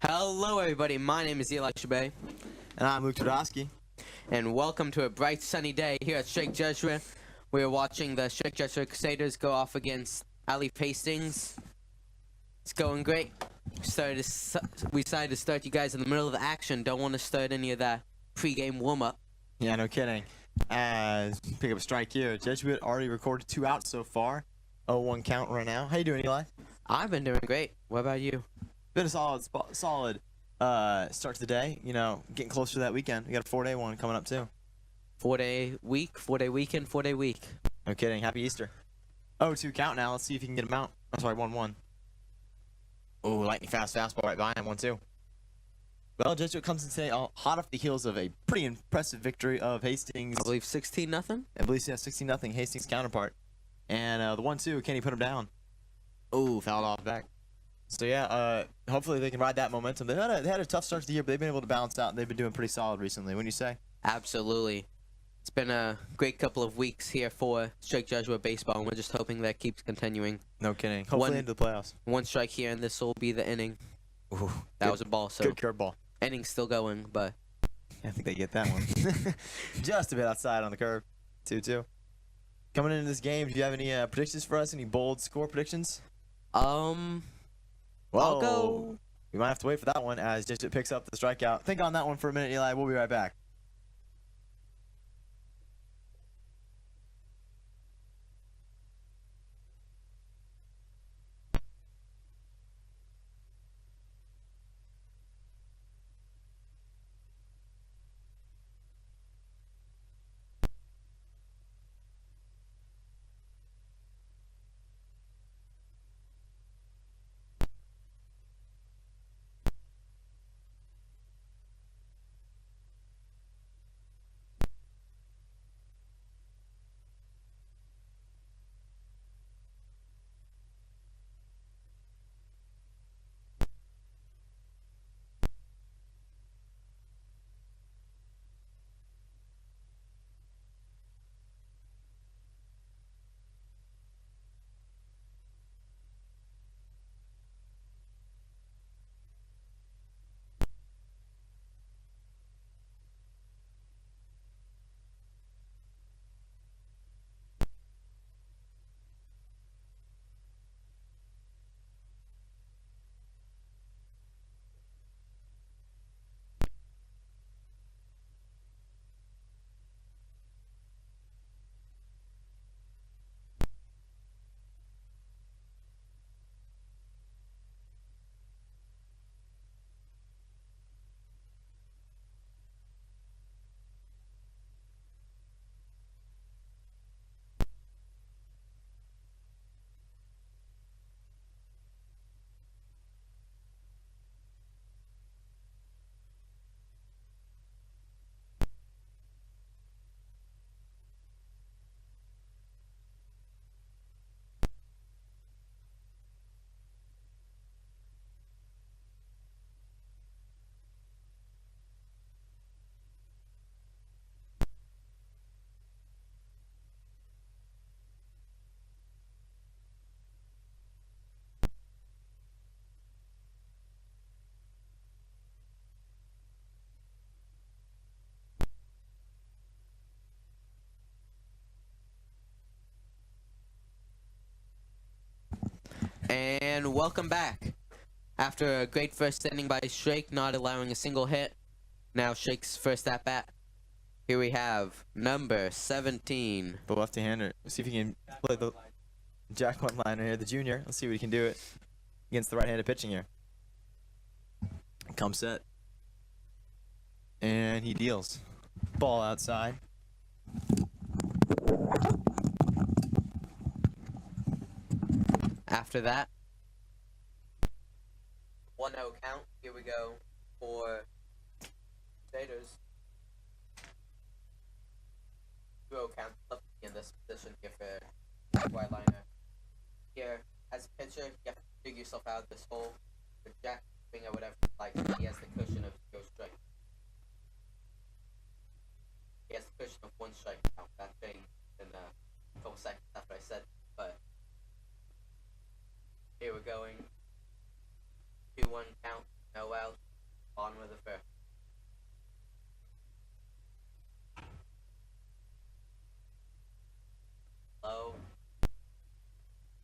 Hello everybody, my name is Alief. And I'm Luke Tedosky. And welcome to a bright sunny day here at Strike Jesuit. We're watching the Strike Jesuit Crusaders go off against Alief Hastings. It's going great. We decided to start you guys in the middle of the action. Don't want to start any of that pre-game warm-up. Yeah, no kidding. As pick up a strike here, Jesuit already recorded 2 outs so far. 0-1 count right now. How you doing, Eli? I've been doing great. What about you? Been a solid start to the day. You know, getting closer to that weekend. We got a 4-day one coming up too. 4-day week, 4-day weekend, 4-day week. No kidding. Happy Easter. 0-2 count now. Let's see if you can get him out. I'm sorry, 1-1. Oh, lightning fast fastball right by him. 1-2. Well, Jesuit comes in today hot off the heels of a pretty impressive victory of Hastings. I believe 16-0. I believe, yeah, 16-0 Hastings counterpart. And the 1-2, can he put him down? Oh, fouled off back. So yeah, hopefully they can ride that momentum. They had a tough start to the year, but they've been able to balance out, and they've been doing pretty solid recently. Wouldn't you say? Absolutely. It's been a great couple of weeks here for Strike Jesuit baseball, and we're just hoping that keeps continuing. No kidding. Hopefully into the playoffs. One strike here, and this will be the inning. Ooh, that was a ball, so good curveball. Inning's still going, but I think they get that one. Just a bit outside on the curve. 2-2. Coming into this game, do you have any predictions for us? Any bold score predictions? I'll go. We might have to wait for that one as Jesuit picks up the strikeout. Think on that one for a minute, Eli. We'll be right back. And welcome back. After a great first inning by Shake, not allowing a single hit, now Shake's first at bat. Here we have number 17. The lefty-hander. Let's see if he can play the jack one-liner here, the junior. Let's see what he can do it against the right-handed pitching here. Comes set. And he deals. Ball outside. After that, 1-0 count. Here we go for Crusaders. 2-0 count. Love to be in this position here for wide liner. Here, as a pitcher, you have to figure yourself out of this hole. The jack swing or whatever, like he has the cushion of go strike. He has the cushion of 1 strike count. That thing in a couple seconds after I said, but. Here we're going. 2-1 count, no out. of the first. Low.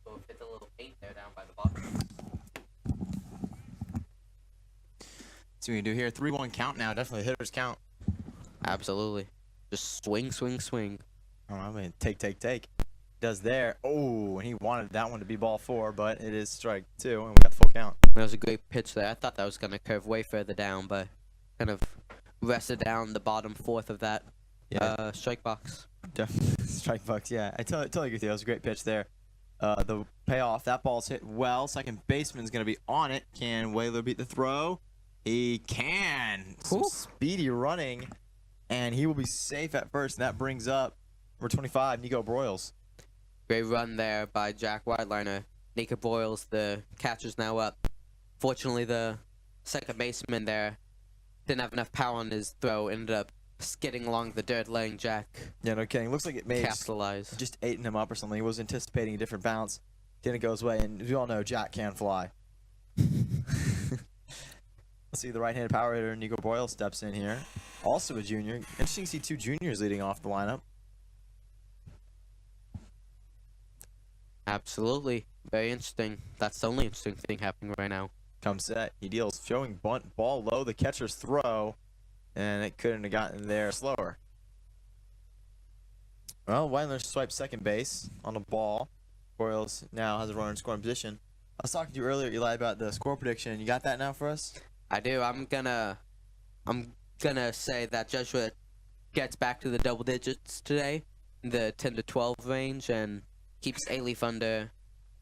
So it hits a little paint there down by the bottom. See what we can do here. 3-1 count now. Definitely hitters count. Absolutely. Just swing, swing, swing. Oh, I mean, take. Does there. Oh, and he wanted that one to be ball 4, but it is strike 2, and we got the full count. That was a great pitch there. I thought that was going to curve way further down, but kind of rested down the bottom fourth of that strike box. Definitely. Strike box, yeah. I totally agree with you. That was a great pitch there. The payoff, that ball's hit well. Second baseman's going to be on it. Can Whaler beat the throw? He can. Some speedy running, and he will be safe at first. And that brings up number 25, Nico Broyles. Great run there by Jack Whiteliner. Nico Broyles, the catcher's now up. Fortunately, the second baseman there didn't have enough power on his throw. Ended up skidding along the dirt, letting Jack Yeah, no kidding. Looks like it may have capitalize. just eaten him up or something. He was anticipating a different bounce. Didn't go his way, and as we all know, Jack can fly. Let's see, the right-handed power hitter, Nico Broyles, steps in here. Also a junior. Interesting to see 2 juniors leading off the lineup. Absolutely. Very interesting. That's the only interesting thing happening right now. Comes set. He deals. Showing bunt, ball low, the catcher's throw, and it couldn't have gotten there slower. Well, Weidler swipes second base on the ball. Broyles now has a runner in scoring position. I was talking to you earlier, Eli, about the score prediction. You got that now for us? I do. I'm gonna say that Jesuit gets back to the double digits today, the 10 to 12 range, and keeps Alief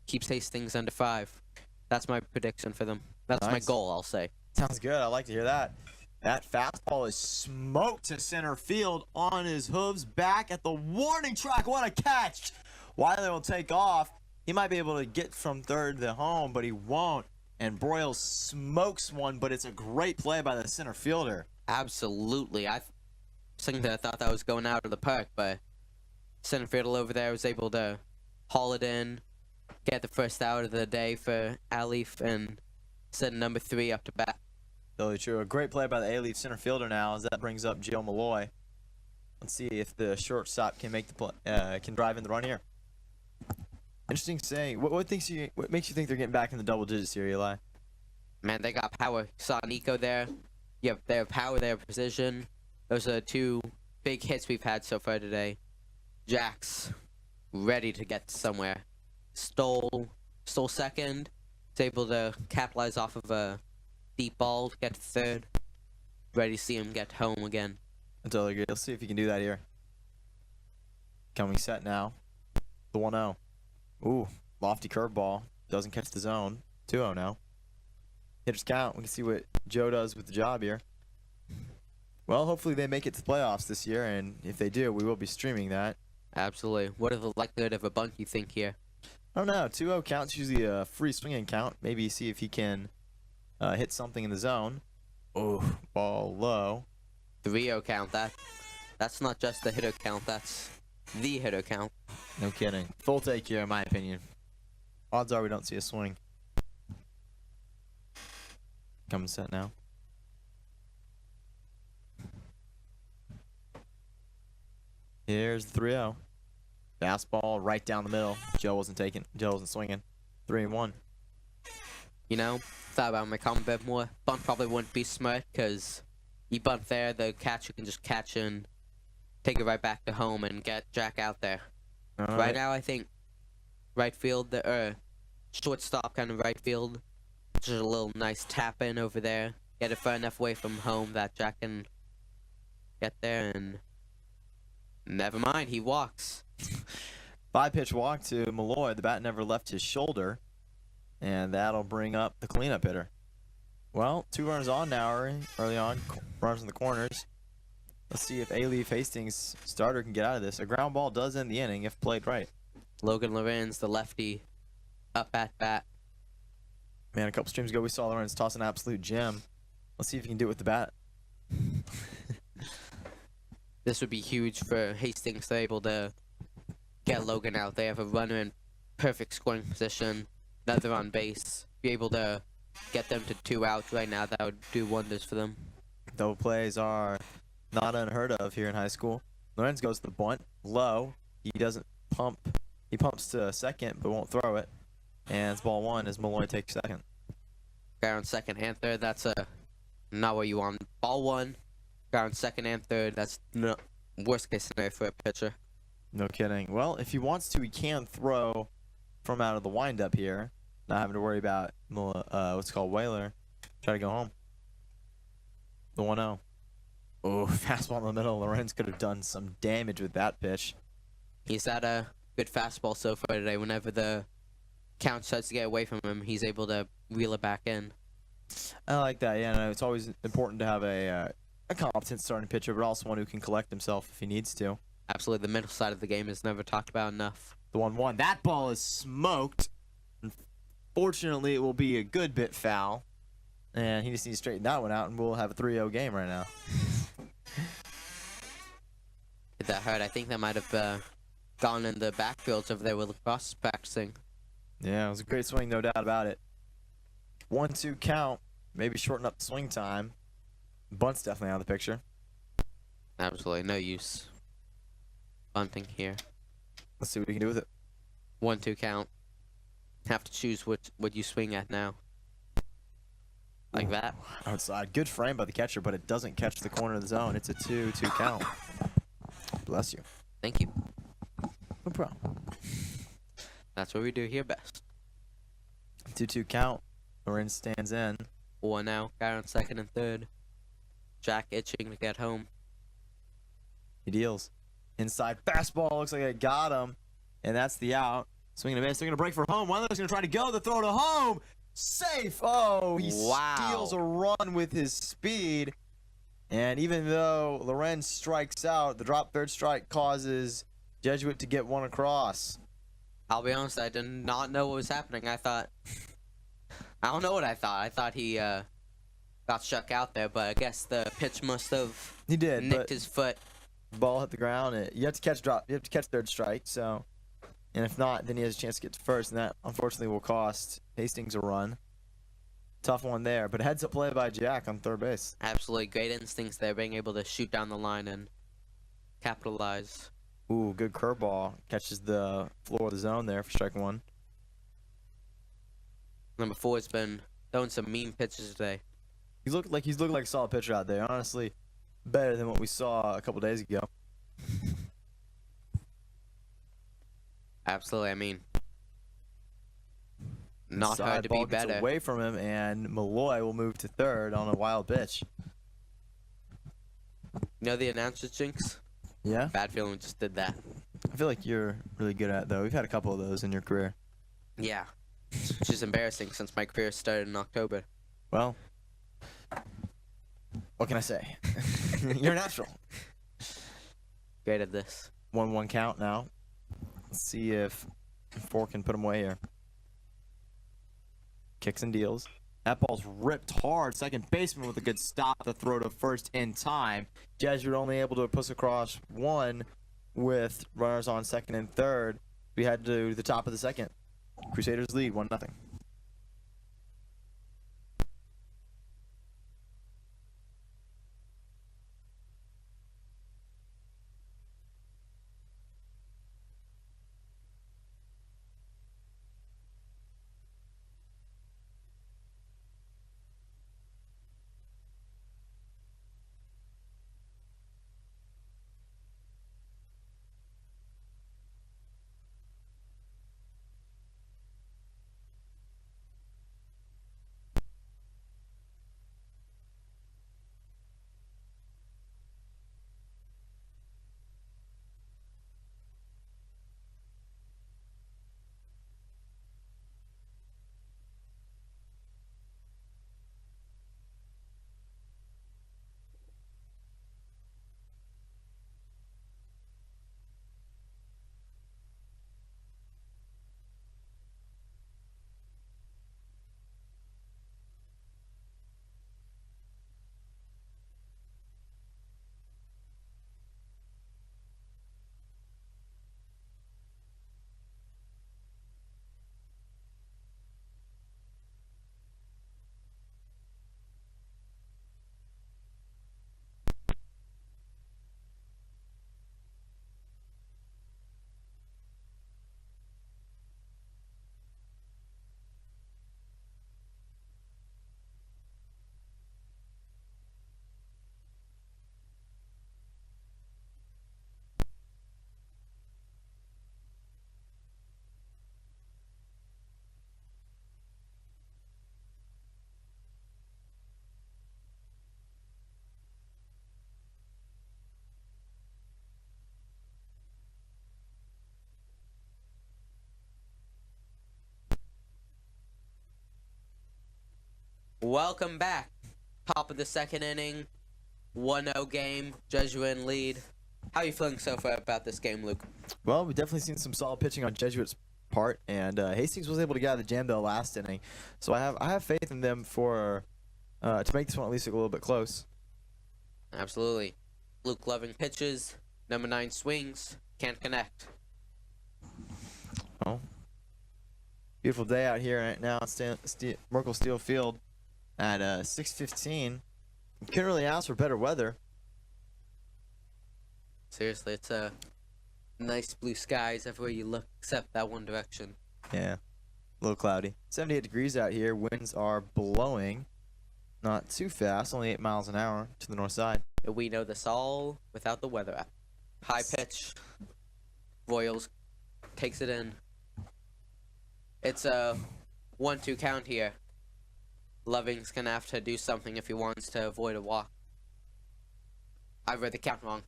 keeps Hastings under 5. That's my prediction for them. That's my goal, I'll say. Sounds good. I like to hear that. That fastball is smoked to center field on his hooves, back at the warning track. What a catch! Wiley will take off. He might be able to get from third to home, but he won't. And Broyles smokes one, but it's a great play by the center fielder. Absolutely. I thought that was going out of the park, but center fielder over there was able to haul it in, get the first out of the day for Alief, and send number 3 up to bat. Totally true. A great play by the Alief center fielder now, as that brings up Joe Malloy. Let's see if the shortstop can make the play, can drive in the run here. Interesting saying. What makes you think they're getting back in the double digits here, Eli? Man, they got power. Saw Nico there. Yep, they have power, they have precision. Those are 2 big hits we've had so far today. Jack's ready to get somewhere. Stole second. Was able to capitalize off of a deep ball to get to third. Ready to see him get home again. I totally agree. Let's see if he can do that here. Coming set now. The 1-0. Ooh, lofty curveball. Doesn't catch the zone. 2-0 now. Hitters count. We can see what Joe does with the job here. Well, hopefully they make it to the playoffs this year, and if they do, we will be streaming that. Absolutely. What are the likelihood of a bunt you think here? I don't know. 2-0 count's usually a free swinging count. Maybe see if he can hit something in the zone. Oh, ball low. 3-0 count. That's not just the hitter count. That's the hitter count. No kidding. Full take here, in my opinion. Odds are we don't see a swing. Coming set now. Here's the 3-0. Fastball right down the middle. Joe wasn't swinging. 3-1. You know, thought about my comment a bit more. Bunt probably wouldn't be smart, because you bunt there, the catcher can just catch and take it right back to home and get Jack out there. Right now, I think right field, shortstop kind of right field. Just a little nice tap in over there. Get it far enough away from home that Jack can get there, and never mind, he walks. 5-pitch walk to Malloy. The bat never left his shoulder, and that'll bring up the cleanup hitter. Well, 2 runners on now early on. Runners in the corners. Let's see if Alief Hastings starter can get out of this. A ground ball does end the inning if played right. Logan Lorenz, the lefty, up at bat. Man, a couple streams ago we saw Lorenz toss an absolute gem. Let's see if he can do it with the bat. This would be huge for Hastings. They're able to get Logan out. They have a runner in perfect scoring position, another on base. Be able to get them to 2 outs right now. That would do wonders for them. Double plays are not unheard of here in high school. Lorenz goes to the bunt, low. He doesn't pump. He pumps to second, but won't throw it. And it's ball one as Malloy takes second. Guy on second and third. That's not what you want. Ball one. Guy on second and third. That's no worst case scenario for a pitcher. No kidding. Well, if he wants to, he can throw from out of the windup here. Not having to worry about what's called Whaler. Try to go home. The 1-0. Oh, fastball in the middle. Lorenz could have done some damage with that pitch. He's had a good fastball so far today. Whenever the count starts to get away from him, he's able to reel it back in. I like that. Yeah, no, it's always important to have a competent starting pitcher, but also one who can collect himself if he needs to. Absolutely. The middle side of the game is never talked about enough. The 1-1. That ball is smoked. Fortunately, it will be a good bit foul. And he just needs to straighten that one out, and we'll have a 3-0 game right now. Did that hurt? I think that might have gone in the backfields over there with lacrosse practicing. Yeah, it was a great swing, no doubt about it. 1-2 count. Maybe shorten up the swing time. Bunt's definitely out of the picture. Absolutely no use bunting here. Let's see what we can do with it. 1-2 count. Have to choose what you swing at now. Like that. Outside. Good frame by the catcher, but it doesn't catch the corner of the zone. It's a 2-2 count. Bless you. Thank you. No problem. That's what we do here best. 2-2 count. Lorenz stands in. 1 out. Guy on second and third. Jack itching to get home. He deals. Inside fastball. Looks like it got him. And that's the out. Swinging a miss. They're going to break for home. One of them's going to try to go. The throw to home. Safe. Oh, he steals a run with his speed. And even though Lorenz strikes out, the drop third strike causes Jesuit to get one across. I'll be honest, I did not know what was happening. I don't know what I thought. I thought he got struck out there, but I guess the pitch must have nicked his foot. Ball hit the ground. You have to catch drop. You have to catch third strike. So, and if not, then he has a chance to get to first, and that unfortunately will cost Hastings a run. Tough one there, but heads up play by Jack on third base. Absolutely great instincts there, being able to shoot down the line and capitalize. Ooh, good curveball. Catches the floor of the zone there for strike one. Number 4 has been throwing some mean pitches today. He's looking like a solid pitcher out there. Honestly, better than what we saw a couple days ago. Absolutely, I mean, not Inside, hard to ball be gets better. away from him, and Malloy will move to third on a wild pitch. You know the announcer jinx? Yeah? Bad feeling we just did that. I feel like you're really good at it, though. We've had a couple of those in your career. Yeah. Which is embarrassing since my career started in October. Well, what can I say? You're natural. Great at this. 1-1 count now. Let's see if 4 can put him away here. Kicks and deals. That ball's ripped hard. Second baseman with a good stop to throw to first in time. Jesuit only able to push across one with runners on second and third. We had to the top of the second. Crusaders lead 1-0. Welcome back. Top of the second inning. 1-0 game. Jesuit lead. How are you feeling so far about this game, Luke? Well, we've definitely seen some solid pitching on Jesuit's part, and Hastings was able to get out of the jam the last inning. So I have faith in them for to make this one at least a little bit close. Absolutely. Luke Loving pitches. Number 9 swings. Can't connect. Oh, beautiful day out here right now at Merkle Steel Field at 6:15. Couldn't really ask for better weather. Seriously, it's nice blue skies everywhere you look, except that one direction. Yeah, a little cloudy. 78 degrees out here. Winds are blowing. Not too fast, only 8 miles an hour to the north side. We know this all without the weather app. High pitch. Royals takes it in. It's a 1-2 count here. Loving's gonna have to do something if he wants to avoid a walk. I read the count wrong.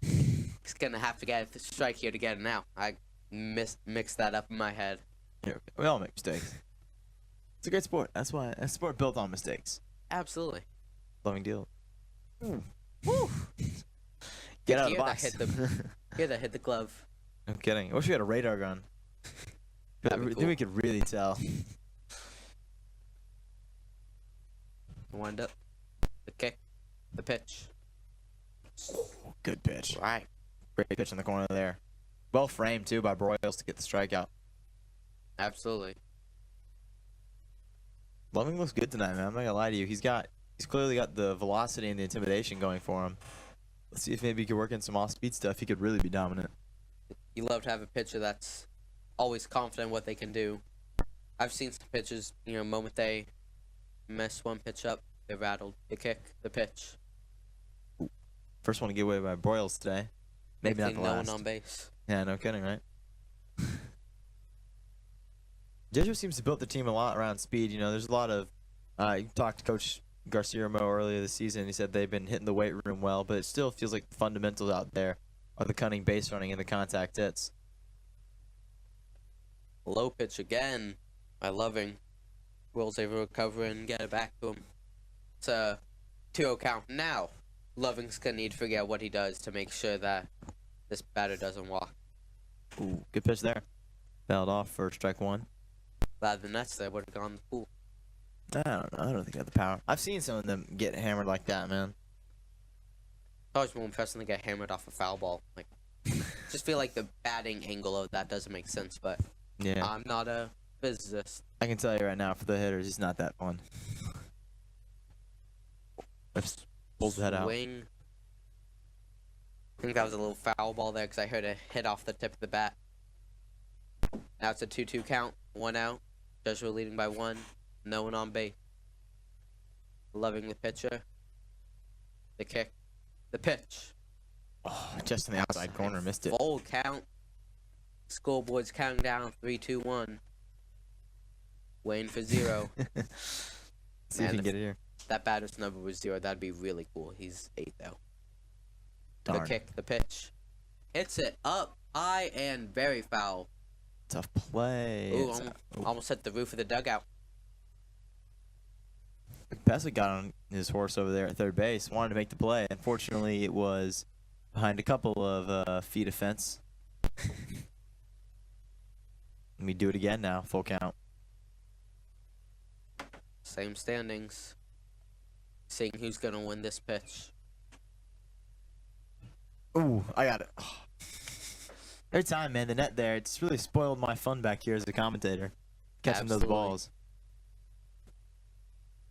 He's gonna have to get a strike here to get it out. I mixed that up in my head. Yeah, we all make mistakes. It's a great sport. That's why a sport built on mistakes. Absolutely. Loving deal. Woo! Get out of the Here box. that hit the glove. No kidding. I wish we had a radar gun. That'd be Then we could really tell. Wind up. The kick. The pitch. Good pitch. Right. Great pitch in the corner there. Well framed too by Broyles to get the strikeout. Absolutely. Loving looks good tonight, man. I'm not gonna lie to you. He's clearly got the velocity and the intimidation going for him. Let's see if maybe he could work in some off-speed stuff. He could really be dominant. You love to have a pitcher that's always confident in what they can do. I've seen some pitchers, moment they mess one pitch up, they're rattled. The kick, the pitch. First one to get away by Broyles today. Maybe not the no last. one on base. Yeah, no kidding, right? Jesuit seems to build the team a lot around speed. There's a lot of. You talked to Coach Garcia-Mo earlier this season. He said they've been hitting the weight room well, but it still feels like the fundamentals out there are the cunning base running and the contact hits. Low pitch again by Loving. Will's able to recover and get it back to him. It's a 2-0 count. Now, Loving's going to need to figure out what he does to make sure that this batter doesn't walk. Ooh, good pitch there. Fouled off for strike one. Glad the Nets there would have gone in the pool. I don't know. I don't think they have the power. I've seen some of them get hammered like that, man. It's always more impressive to get hammered off a foul ball. Just feel like the batting angle of that doesn't make sense, but Yeah. I'm not a physicist. I can tell you right now, for the hitters, it's not that fun. Let's pull the head out. Swing. I think that was a little foul ball there because I heard it hit off the tip of the bat. Now it's a 2-2 count. 1 out. Jesuit leading by 1. No one on base. Loving the pitcher. The kick. The pitch. Oh, just in the outside corner, missed it. Full count. Scoreboard's counting down. 3, 2, 1. Waiting for 0. See if you can get it here. That batter's number was 0. That'd be really cool. He's 8 though. Darn. The kick. The pitch. Hits it up high and very foul. Tough play. Ooh, almost hit the roof of the dugout. Pesek got on his horse over there at third base, wanted to make the play. Unfortunately, it was behind a couple of feet of fence. Let me do it again now, full count. Same standings. Seeing who's going to win this pitch. Ooh, I got it. Oh. Every time, man, the net there, it's really spoiled my fun back here as a commentator. Catching those Absolutely. balls.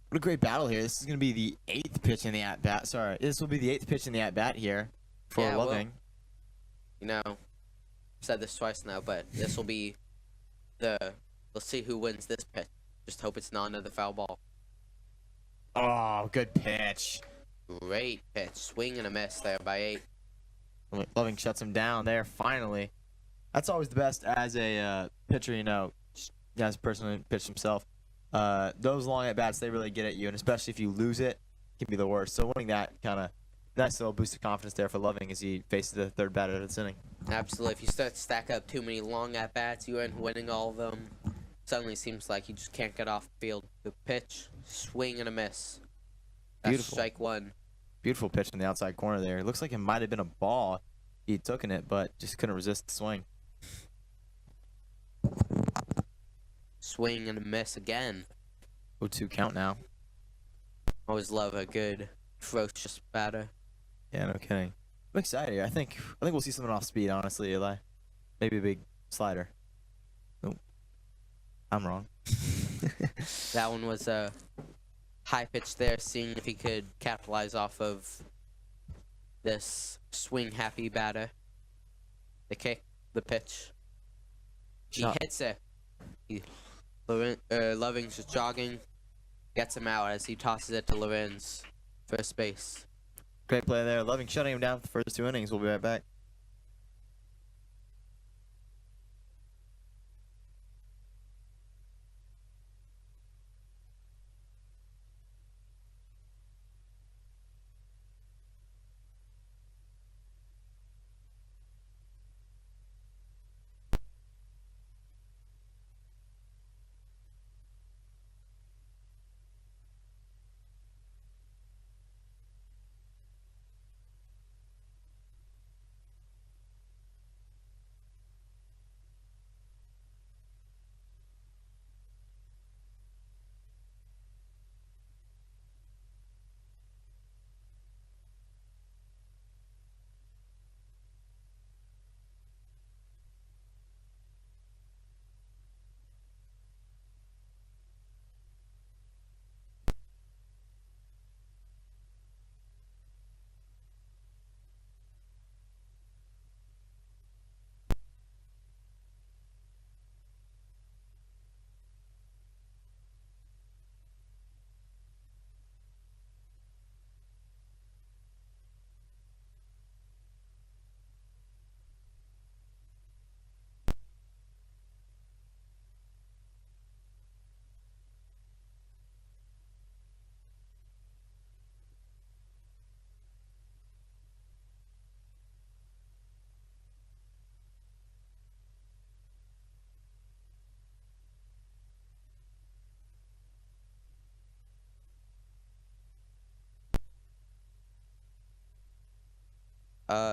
What a great battle here. This is going to be the 8th pitch in the at-bat. Sorry, this will be the 8th pitch in the at-bat here for Yeah, well, Loving. I've said this twice now, but this will be let's see who wins this pitch. Just hope it's not another foul ball. Oh, good pitch. Great pitch. Swing and a miss there by 8. Loving shuts him down there, finally. That's always the best as a pitcher, as a person who pitched himself. Those long at-bats, they really get at you, and especially if you lose it, can be the worst. So winning that kind of nice little boost of confidence there for Loving as he faces the third batter of this inning. Absolutely. If you start to stack up too many long at-bats, you end up winning all of them. Suddenly seems like he just can't get off the field. The pitch, swing and a miss. That's Beautiful. strike one. Beautiful pitch in the outside corner there. It looks like it might have been a ball. He took in it, but just couldn't resist the swing. Swing and a miss again. 0-2 count now. Always love a good, ferocious batter. Yeah, no kidding. I'm excited here. I think we'll see something off speed, honestly, Eli. Maybe a big slider. Nope. I'm wrong. That one was a high pitch there, seeing if he could capitalize off of this swing-happy batter. The kick, the pitch. He Shot. hits it. Loving's just jogging, gets him out as he tosses it to Lorenz, first base. Great play there. Loving shutting him down for the first 2 innings. We'll be right back.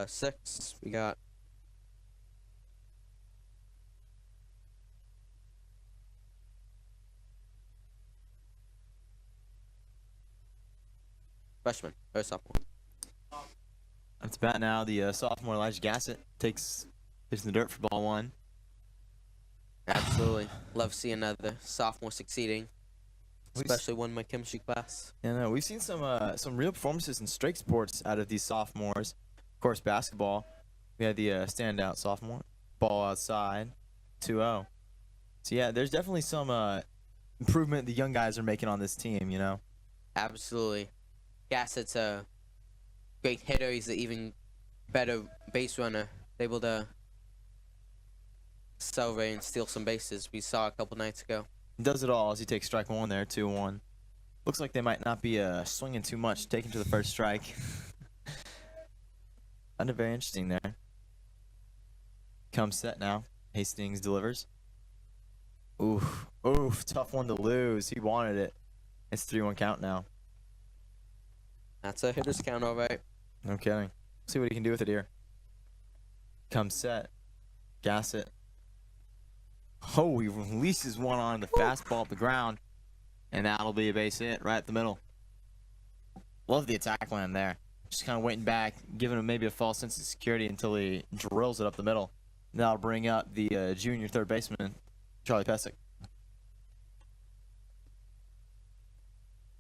Six. We got freshman or sophomore. Up to bat now. The sophomore Elijah Gassett takes in the dirt for ball 1. Absolutely. Love seeing another sophomore succeeding, We've especially one in my chemistry class. Yeah, no, we've seen some real performances in strike sports out of these sophomores. Of course, basketball. We had the standout sophomore. Ball outside, 2-0. So yeah, there's definitely some improvement the young guys are making on this team. You know. Absolutely. Gassett's a great hitter. He's an even better base runner. Able to celebrate and steal some bases. We saw a couple nights ago. He does it all as he takes strike 1 there, 2-1. Looks like they might not be swinging too much, taking to the first strike. Kind of very interesting there. Comes set now. Hastings delivers. Oof, tough one to lose. He wanted it. It's 3-1 count now. That's a hitter's count, all right. No kidding. See what he can do with it here. Comes set. Gassett. Oh, he releases one on the fastball up the ground. And that'll be a base hit right at the middle. Love the attack land there. Just kind of waiting back, giving him maybe a false sense of security until he drills it up the middle. That'll bring up the junior third baseman, Charlie Pesic.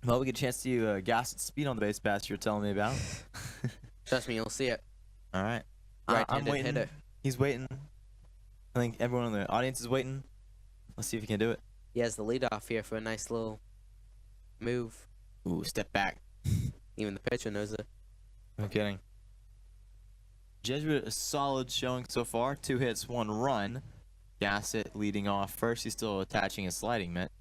Well, we get a chance to see Gassett's speed on the base pass you're telling me about. Trust me, you'll see it. All right. I'm Right-handed waiting. hitter. He's waiting. I think everyone in the audience is waiting. Let's see if he can do it. He has the leadoff here for a nice little move. Ooh, step back. Even the pitcher knows it. No kidding. Jesuit, a solid showing so far. 2 hits, 1 run. Gassett leading off first. He's still attaching his sliding mitt.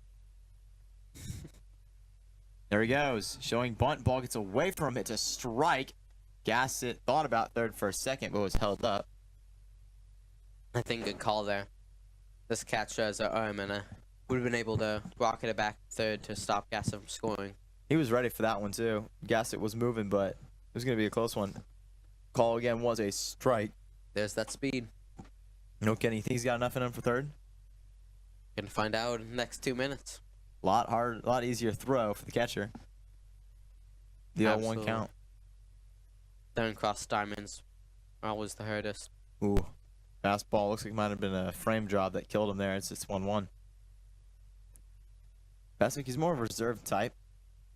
There he goes. Showing bunt. Ball gets away from him. It's a strike. Gassett thought about third for a second, but was held up. I think good call there. This catcher has an arm and a would have been able to rocket it back third to stop Gassett from scoring. He was ready for that one too. Gassett was moving, but it was going to be a close one. Call again was a strike. There's that speed. No kidding. You think he's got enough in him for third? Gonna find out in the next 2 minutes. A lot easier throw for the catcher. The 0-1 count. Throwing cross diamonds are always the hardest. Ooh. Fastball looks like it might have been a frame job that killed him there. It's 1-1. Pesek, he's more of a reserved type.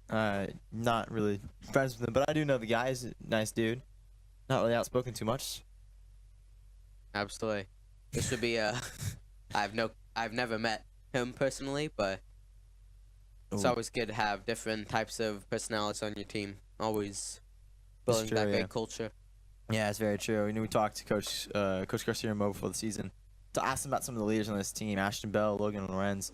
Not really friends with him, but I do know the guy. He's a nice dude. Not really outspoken too much. Absolutely. This would be I've never met him personally, but it's always good to have different types of personalities on your team. Always building that great culture. Yeah, it's very true. We talked to Coach Garcia and Mo before the season to ask him about some of the leaders on this team, Ashton Bell, Logan Lorenz,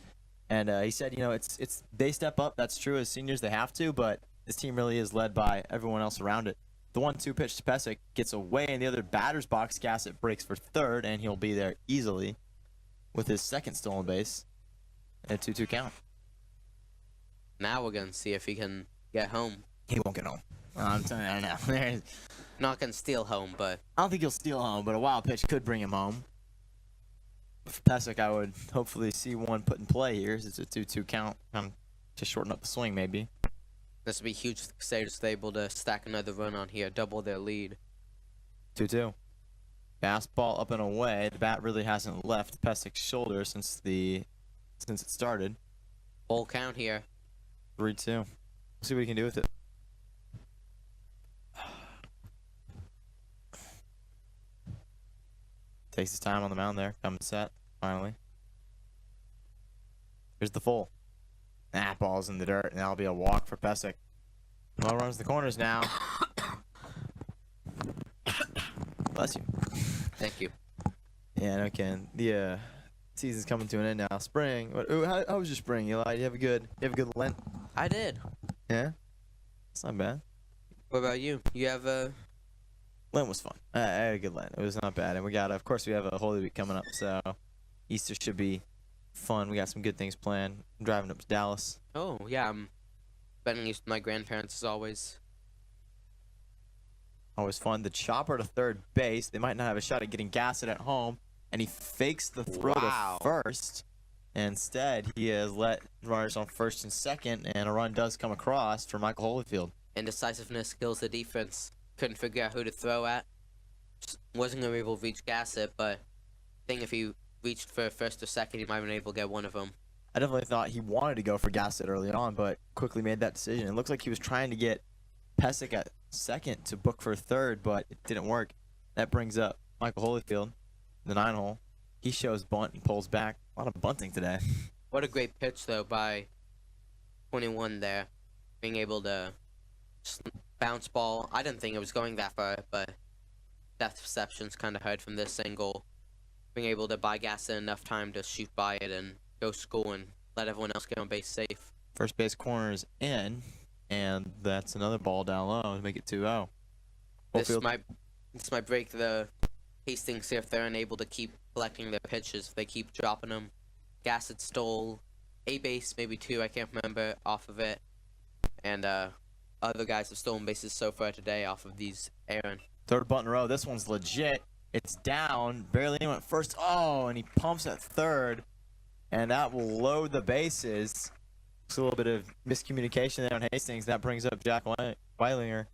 and he said, it's they step up. That's true. As seniors, they have to, but this team really is led by everyone else around it. The 1-2 pitch to Pesek gets away in the other batter's box. Gassett breaks for third, and he'll be there easily with his second stolen base. And a 2-2 count. Now we're gonna see if he can get home. He won't get home. I'm telling you, I know. Not gonna steal home, but I don't think he'll steal home, but a wild pitch could bring him home. For Pesek, I would hopefully see one put in play here. It's a 2-2 count. To shorten up the swing, maybe. This would be huge for the Crusaders if they're able to stack another run on here, double their lead. 2-2. Fastball up and away. The bat really hasn't left Pesek's shoulder since it started. Full count here. 3-2. We'll see what he can do with it. Takes his time on the mound there. Comes set, finally. Here's the full. Ball's in the dirt, and that'll be a walk for Pesek. Well, runs the corners now. Bless you. Thank you. Yeah, no kidding. The season's coming to an end now. Spring. How was your spring, Eli? You have a good Lent? I did. Yeah? It's not bad. What about you? You have a... Lent was fun. I had a good Lent. It was not bad. And we have a Holy Week coming up, so Easter should be fun. We got some good things planned. I'm driving up to Dallas. Oh, yeah. I'm spending with my grandparents as always. Always fun. The chopper to third base. They might not have a shot at getting Gassett at home, and he fakes the throw to first. Instead, he has let runners on first and second, and a run does come across for Michael Holyfield. Indecisiveness kills the defense. Couldn't figure out who to throw at. Wasn't going to be able to reach Gassett, but I think if he reached for first or second, he might have been able to get one of them. I definitely thought he wanted to go for Gassett early on, but quickly made that decision. It looks like he was trying to get Pesek at second to book for third, but it didn't work. That brings up Michael Holyfield, the 9-hole. He shows bunt and pulls back. A lot of bunting today. What a great pitch, though, by 21 there. Being able to bounce ball. I didn't think it was going that far, but depth perception's kind of hard from this angle. Being able to buy Gassett enough time to shoot by it and go score and let everyone else get on base safe. First base corner is in, and that's another ball down low to make it 2-0. This might break the Hastings if they're unable to keep collecting their pitches. If they keep dropping them. Gassett stole a base, maybe two, I can't remember, off of it. And other guys have stolen bases so far today off of these errand. Third bunt in a row. This one's legit. It's down. Barely anyone at first. Oh, and he pumps at third. And that will load the bases. It's a little bit of miscommunication there on Hastings. That brings up Jack Weilinger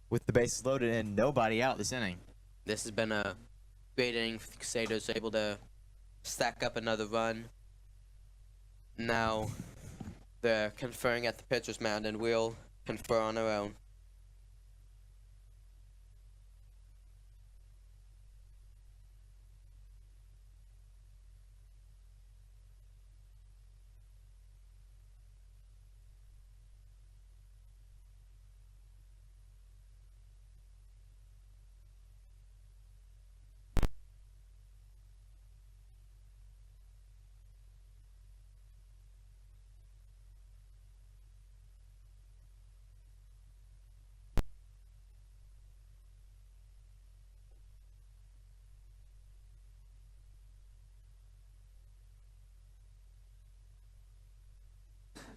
with the bases loaded and nobody out this inning. This has been a great inning for the Crusaders, able to stack up another run. Now they're conferring at the pitcher's mound, and we'll confer on our own.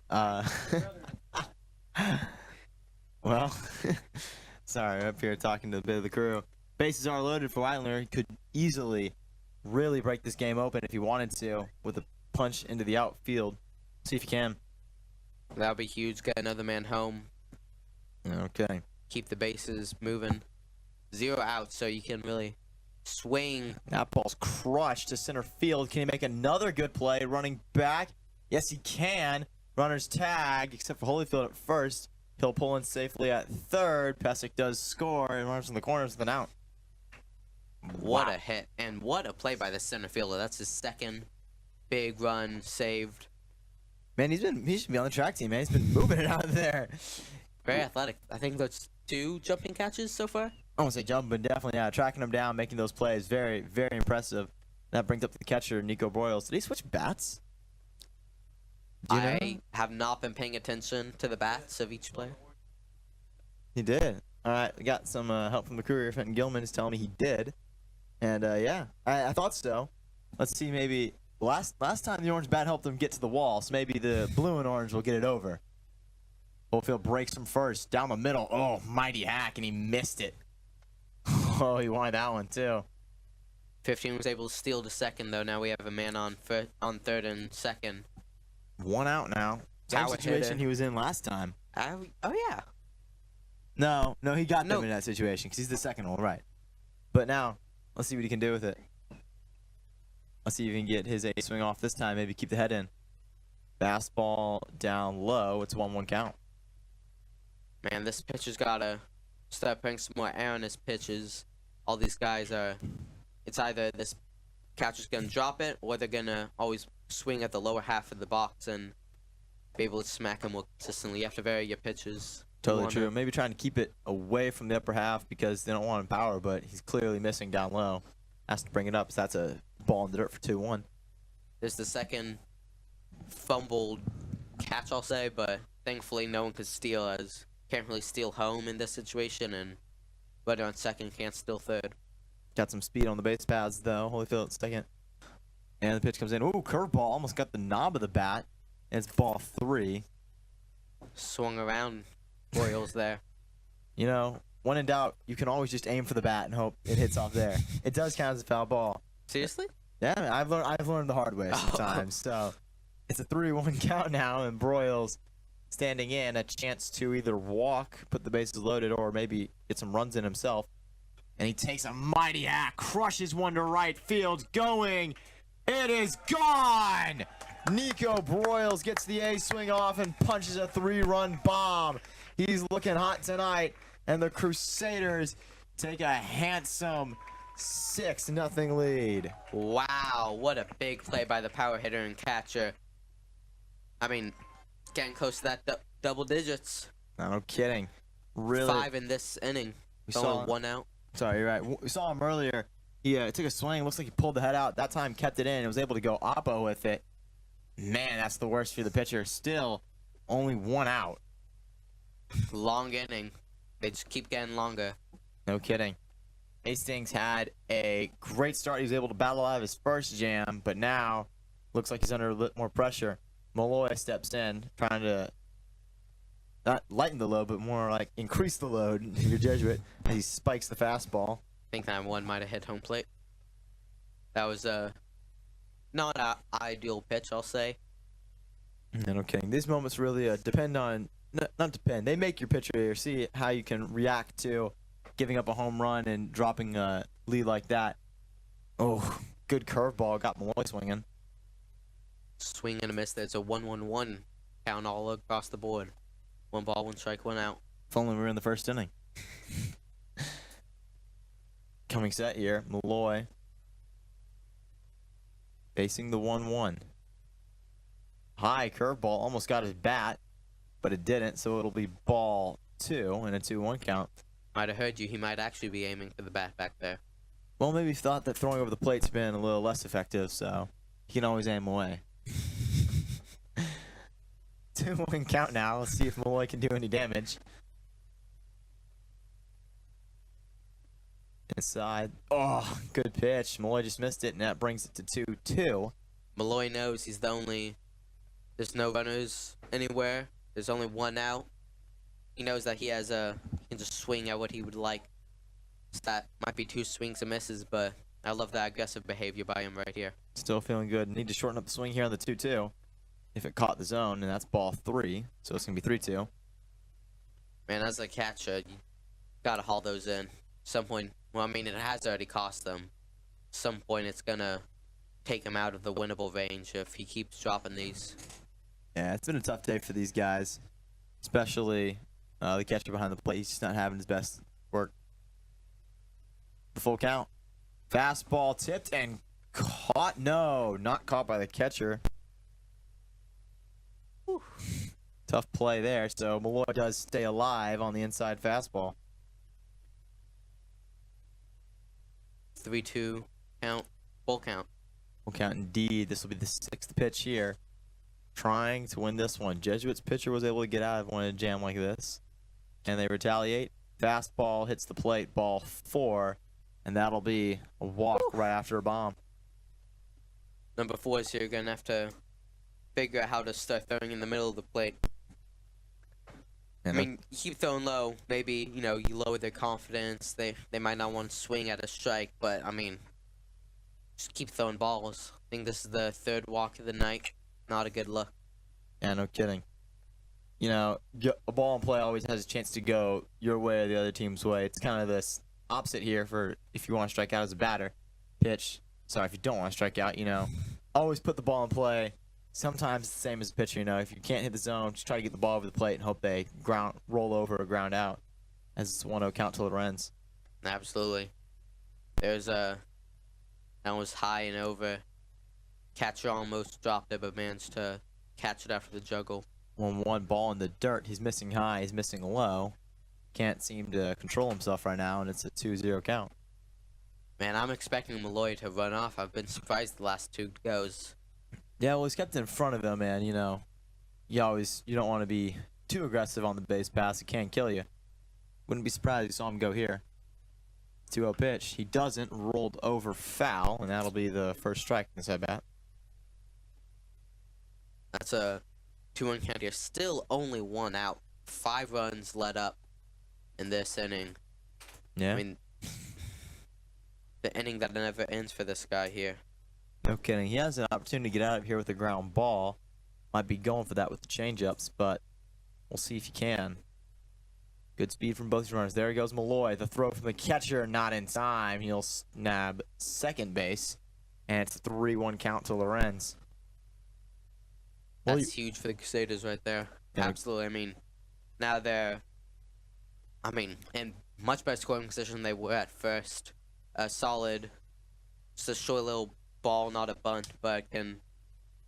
Uh, well, sorry, up here talking to a bit of the crew. Bases are loaded for Weidler. He could easily really break this game open if he wanted to with a punch into the outfield. See if he can. That'll be huge. Get another man home. Okay. Keep the bases moving. 0 outs, so you can really swing. That ball's crushed to center field. Can he make another good play? Running back. Yes, he can. Runner's tag, except for Holyfield at first. He'll pull in safely at third. Pesic does score and runs from the corners with an out. What a hit. And what a play by the center fielder. That's his second big run saved. Man, he should be on the track team, man. He's been moving it out there. Very athletic. I think that's 2 jumping catches so far. I won't say jumping, but definitely, yeah, tracking him down, making those plays. Very, very impressive. That brings up the catcher, Nico Broyles. Did he switch bats? Do you know? I have not been paying attention to the bats of each player. He did. All right, we got some help from the crew here. Fenton Gilman is telling me he did. And, yeah, I thought so. Let's see, maybe last time the orange bat helped him get to the wall, so maybe the blue and orange will get it over. Holyfield breaks from first, down the middle. Oh, mighty hack, and he missed it. Oh, he wanted that one, too. 15 was able to steal to second, though. Now we have a man on third and second. 1 out now. Same Power situation hitter. he was in last time. Oh, yeah. No, he got them No. in that situation because he's the second one, right? But now, let's see what he can do with it. Let's see if he can get his A swing off this time. Maybe keep the head in. Fastball down low. It's a 1-1 count. Man, this pitcher's got to start putting some more air on his pitches. All these guys are... It's either this catcher's going to drop it, or they're going to always swing at the lower half of the box and be able to smack him more consistently. You have to vary your pitches. Totally true. Maybe trying to keep it away from the upper half because they don't want him power, but he's clearly missing down low. Has to bring it up, so that's a ball in the dirt for 2-1. There's the second fumbled catch, I'll say, but thankfully no one could steal, as can't really steal home in this situation, and runner on second can't steal third. Got some speed on the base paths, though. Holyfield at second. And the pitch comes in. Ooh, curveball. Almost got the knob of the bat. And it's ball 3. Swung around Royals there. You know, when in doubt, you can always just aim for the bat and hope it hits off there. It does count as a foul ball. Seriously? Yeah, I've learned the hard way sometimes. So it's a 3-1 count now, and Broyles standing in, a chance to either walk, put the bases loaded, or maybe get some runs in himself. And he takes a mighty hack, crushes one to right field, going. It is gone! Nico Broyles gets the A swing off and punches a 3-run bomb. He's looking hot tonight, and the Crusaders take a handsome 6-0 lead. Wow, what a big play by the power hitter and catcher. I mean, getting close to that double digits. No kidding. Really? 5 in this inning. We Only saw 1 out. Sorry, you're right. We saw him earlier. He took a swing. Looks like he pulled the head out. That time kept it in and was able to go oppo with it. Man, that's the worst for the pitcher. Still, only 1 out. Long inning. They just keep getting longer. No kidding. Hastings had a great start. He was able to battle out of his first jam, but now looks like he's under a little more pressure. Malloy steps in, trying to not lighten the load, but more like increase the load, if you're Jesuit, as he spikes the fastball. I think that one might have hit home plate. That was not an ideal pitch, I'll say. No kidding. These moments really depend on, not depend, they make your pitcher see how you can react to giving up a home run and dropping a lead like that. Oh, good curveball, got Malloy swinging. Swing and a miss. There's a 1-1-1 count all across the board. 1 ball, 1 strike, 1 out. If only we were in the first inning. Coming set here, Malloy facing the 1-1. High curveball, almost got his bat, but it didn't, so it'll be ball 2 and a 2-1 count. Might have heard you. He might actually be aiming for the bat back there. Well, maybe he thought that throwing over the plate's been a little less effective, so he can always aim away. 2-1 count now. Let's see if Malloy can do any damage. Inside. Oh, good pitch. Malloy just missed it, and that brings it to 2-2. Malloy knows he's the only There's no runners anywhere. There's only one out. He knows that he can just swing at what he would like. So that might be 2 swings and misses, but I love that aggressive behavior by him right here. Still feeling good. Need to shorten up the swing here on the 2-2. If it caught the zone, and that's ball 3. So it's going to be 3-2. Man, as a catcher, you gotta haul those in. Some point, well, I mean, it has already cost them. Some point, it's gonna take him out of the winnable range if he keeps dropping these. Yeah, it's been a tough day for these guys, especially the catcher behind the plate. He's just not having his best work. The full count. Fastball tipped and caught. No, not caught by the catcher. Whew. Tough play there. So Malloy does stay alive on the inside fastball. 3-2 count, full count. Full count indeed. This will be the 6th pitch here. Trying to win this one. Jesuits pitcher was able to get out of one in a jam like this. And they retaliate. Fastball hits the plate, ball 4. And that'll be a walk right after a bomb. Number 4 is here. You're gonna have to figure out how to start throwing in the middle of the plate. I mean, you keep throwing low. Maybe, you know, you lower their confidence. They might not want to swing at a strike, but, I mean, just keep throwing balls. I think this is the 3rd walk of the night. Not a good look. Yeah, no kidding. You know, a ball in play always has a chance to go your way or the other team's way. It's kind of this opposite here for if you want to strike out as a batter. Pitch. Sorry, if you don't want to strike out, you know, always put the ball in play. Sometimes it's the same as a pitcher, you know. If you can't hit the zone, just try to get the ball over the plate and hope they roll over or ground out as it's a 1-0 count till it ends. Absolutely. There's that was high and over. Catcher almost dropped it, but managed to catch it after the juggle. 1-1 ball in the dirt. He's missing high. He's missing low. Can't seem to control himself right now, and it's a 2-0 count. Man, I'm expecting Malloy to run off. I've been surprised the last 2 goes. Yeah, well, he's kept in front of him, and, you know, you don't want to be too aggressive on the base pass. It can kill you. Wouldn't be surprised if you saw him go here. 2-0 pitch. He doesn't. Rolled over foul, and that'll be the first strike in this at-bat. That's a 2-1 count here. Still only 1 out. 5 runs let up in this inning. Yeah. I mean, the inning that never ends for this guy here. No kidding. He has an opportunity to get out of here with a ground ball. Might be going for that with the changeups, but we'll see if he can. Good speed from both runners. There he goes, Malloy. The throw from the catcher, not in time. He'll snab second base, and it's a 3-1 count to Lorenz. That's huge for the Crusaders right there. Yeah. Absolutely. I mean, now they're, in much better scoring position than they were at first. A solid, just a short little ball, not a bunt, but can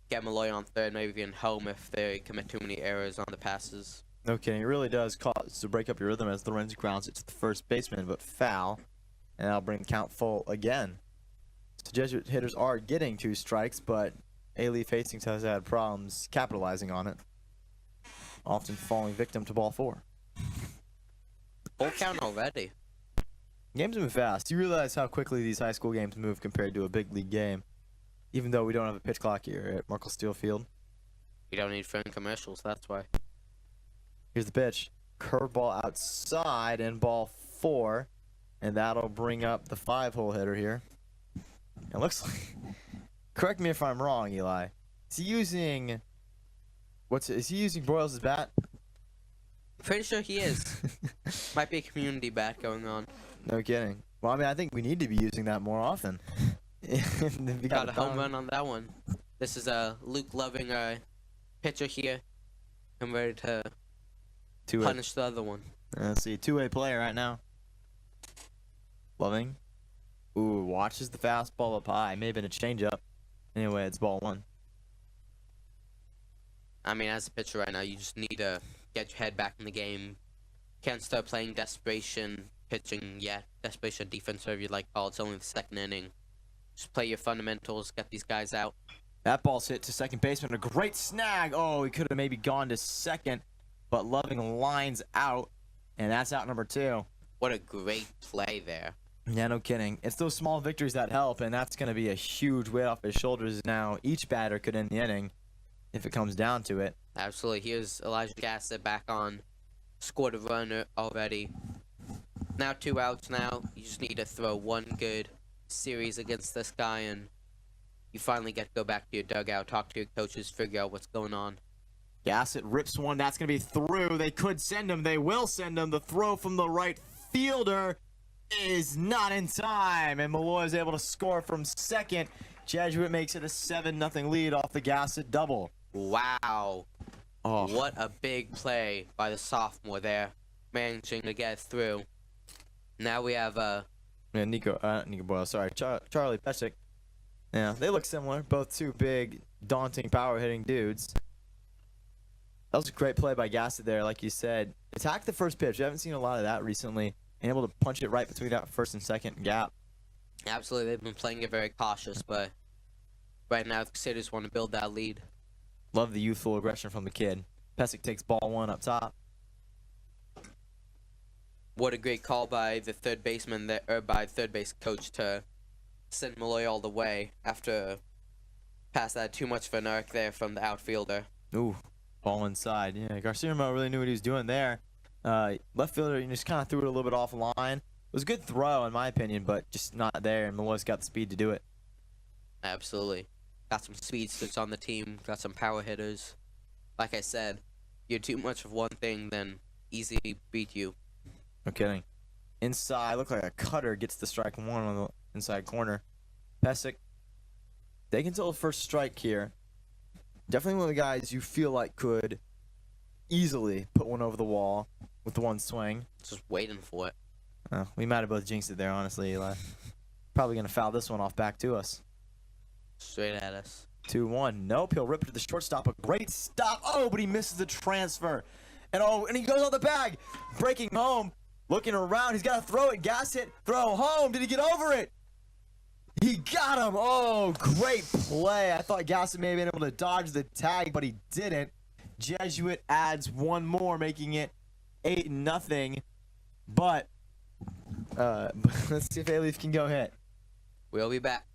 get Malloy on third, maybe even home if they commit too many errors on the passes. No kidding. It really does cause to break up your rhythm as Lorenz grounds it to the first baseman, but foul, and that'll bring the count full again. So Jesuit hitters are getting 2 strikes, but Alief Hastings has had problems capitalizing on it, often falling victim to ball 4. Full count already. Games move fast. You realize how quickly these high school games move compared to a big league game, even though we don't have a pitch clock here at Markle Steel Field. You don't need phone commercials, that's why. Here's the pitch. Curveball outside and ball 4, and that'll bring up the 5-hole hitter here. It looks like, correct me if I'm wrong, Eli. Is he using Broyles' bat? Pretty sure he is. Might be a community bat going on. No kidding. Well, I mean, I think we need to be using that more often. Got a home run on that one. This is a Luke Loving pitcher here. I'm ready to punish the other one. Let's see, 2-way play right now. Loving. Ooh, watches the fastball up high. May have been a changeup. Anyway, it's ball 1. I mean, as a pitcher right now, you just need to get your head back in the game. Can't start playing desperation pitching yet. Desperation defense, whatever you'd like to call it. It's only the 2nd inning. Just play your fundamentals, get these guys out. That ball's hit to second baseman. A great snag. Oh, he could have maybe gone to second, but Loving lines out, and that's out number 2. What a great play there. Yeah, no kidding. It's those small victories that help, and that's going to be a huge weight off his shoulders now. Each batter could end the inning. if it comes down to it. Absolutely. Here's Elijah Gassett back on. Scored a run already. Now 2 outs now. You just need to throw one good series against this guy, and you finally get to go back to your dugout, talk to your coaches, figure out what's going on. Gassett rips one. That's going to be through. They could send him. They will send him. The throw from the right fielder is not in time, and Malloy is able to score from second. Jesuit makes it a 7-0 lead off the Gassett double. Wow. Oh. What a big play by the sophomore there, managing to get through. Now we have Yeah, Nico Boyle, sorry, Charlie Pesek. Yeah, they look similar. Both two big, daunting, power-hitting dudes. That was a great play by Gassett there, like you said. Attack the first pitch. We haven't seen a lot of that recently. And able to punch it right between that first and second gap. Absolutely, they've been playing it very cautious, but right now the Crusaders want to build that lead. Love the youthful aggression from the kid. Pesek takes ball one up top. What a great call by the third baseman there, or by third base coach to send Malloy all the way after pass that too much of an arc there from the outfielder. Ooh, ball inside. Yeah, Garcia really knew what he was doing there. Left fielder just kind of threw it a little bit off line. It was a good throw in my opinion, but just not there, and Malloy's got the speed to do it. Absolutely. Got some speedsters on the team, got some power hitters. Like I said, you're too much of one thing, then easily beat you. No kidding. Inside, look like a cutter gets the strike one on the inside corner. Pesek, they can tell the first strike here. Definitely one of the guys you feel like could easily put one over the wall with the one swing. Just waiting for it. We might have both jinxed it there, honestly, Eli. Probably going to foul this one off back to us. Straight at us. 2-1. Nope, he'll rip it to the shortstop. A great stop. Oh, but he misses the transfer. And he goes on the bag. Breaking home. Looking around. He's got to throw it. Gassett. Throw home. Did he get over it? He got him. Oh, great play. I thought Gassett may have been able to dodge the tag, but he didn't. Jesuit adds one more, making it 8-0. But let's see if Alief can go hit. We'll be back.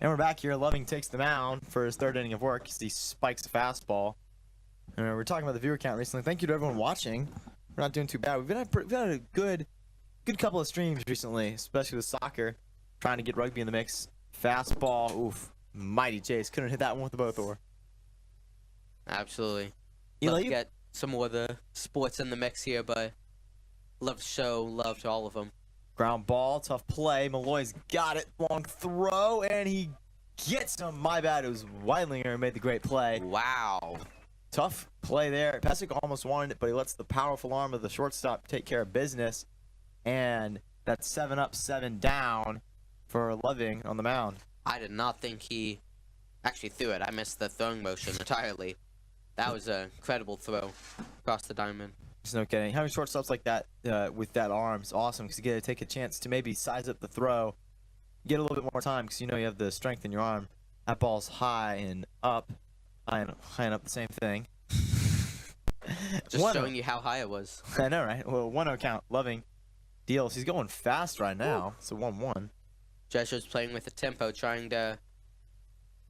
And we're back here. Loving takes the mound for his third inning of work. He spikes a fastball. And we're talking about the viewer count recently. Thank you to everyone watching. We're not doing too bad. We've had a good couple of streams recently, especially with soccer. Trying to get rugby in the mix. Fastball. Oof. Mighty chase. Couldn't hit that one with the both or. Absolutely. Eli, Love to get some more of the sports in the mix here, but love to show love to all of them. Ground ball, tough play. Malloy's got it. Long throw, and he gets him. My bad. It was Weidlinger who made the great play. Wow. Tough play there. Pesek almost wanted it, but he lets the powerful arm of the shortstop take care of business. And That's 7 up, 7 down for Loving on the mound. I did not think he actually threw it. I missed the throwing motion entirely. That was an incredible throw across the diamond. There's no kidding. Having shortstops like that with that arm is awesome because you get to take a chance to maybe size up the throw, get a little bit more time because you know you have the strength in your arm. That ball's high and up. High and up, the same thing. Just showing you how high it was. I know, right? Well, 1-0 count. Loving deals. He's going fast right now. It's a 1-1. Jesuit's playing with the tempo, trying to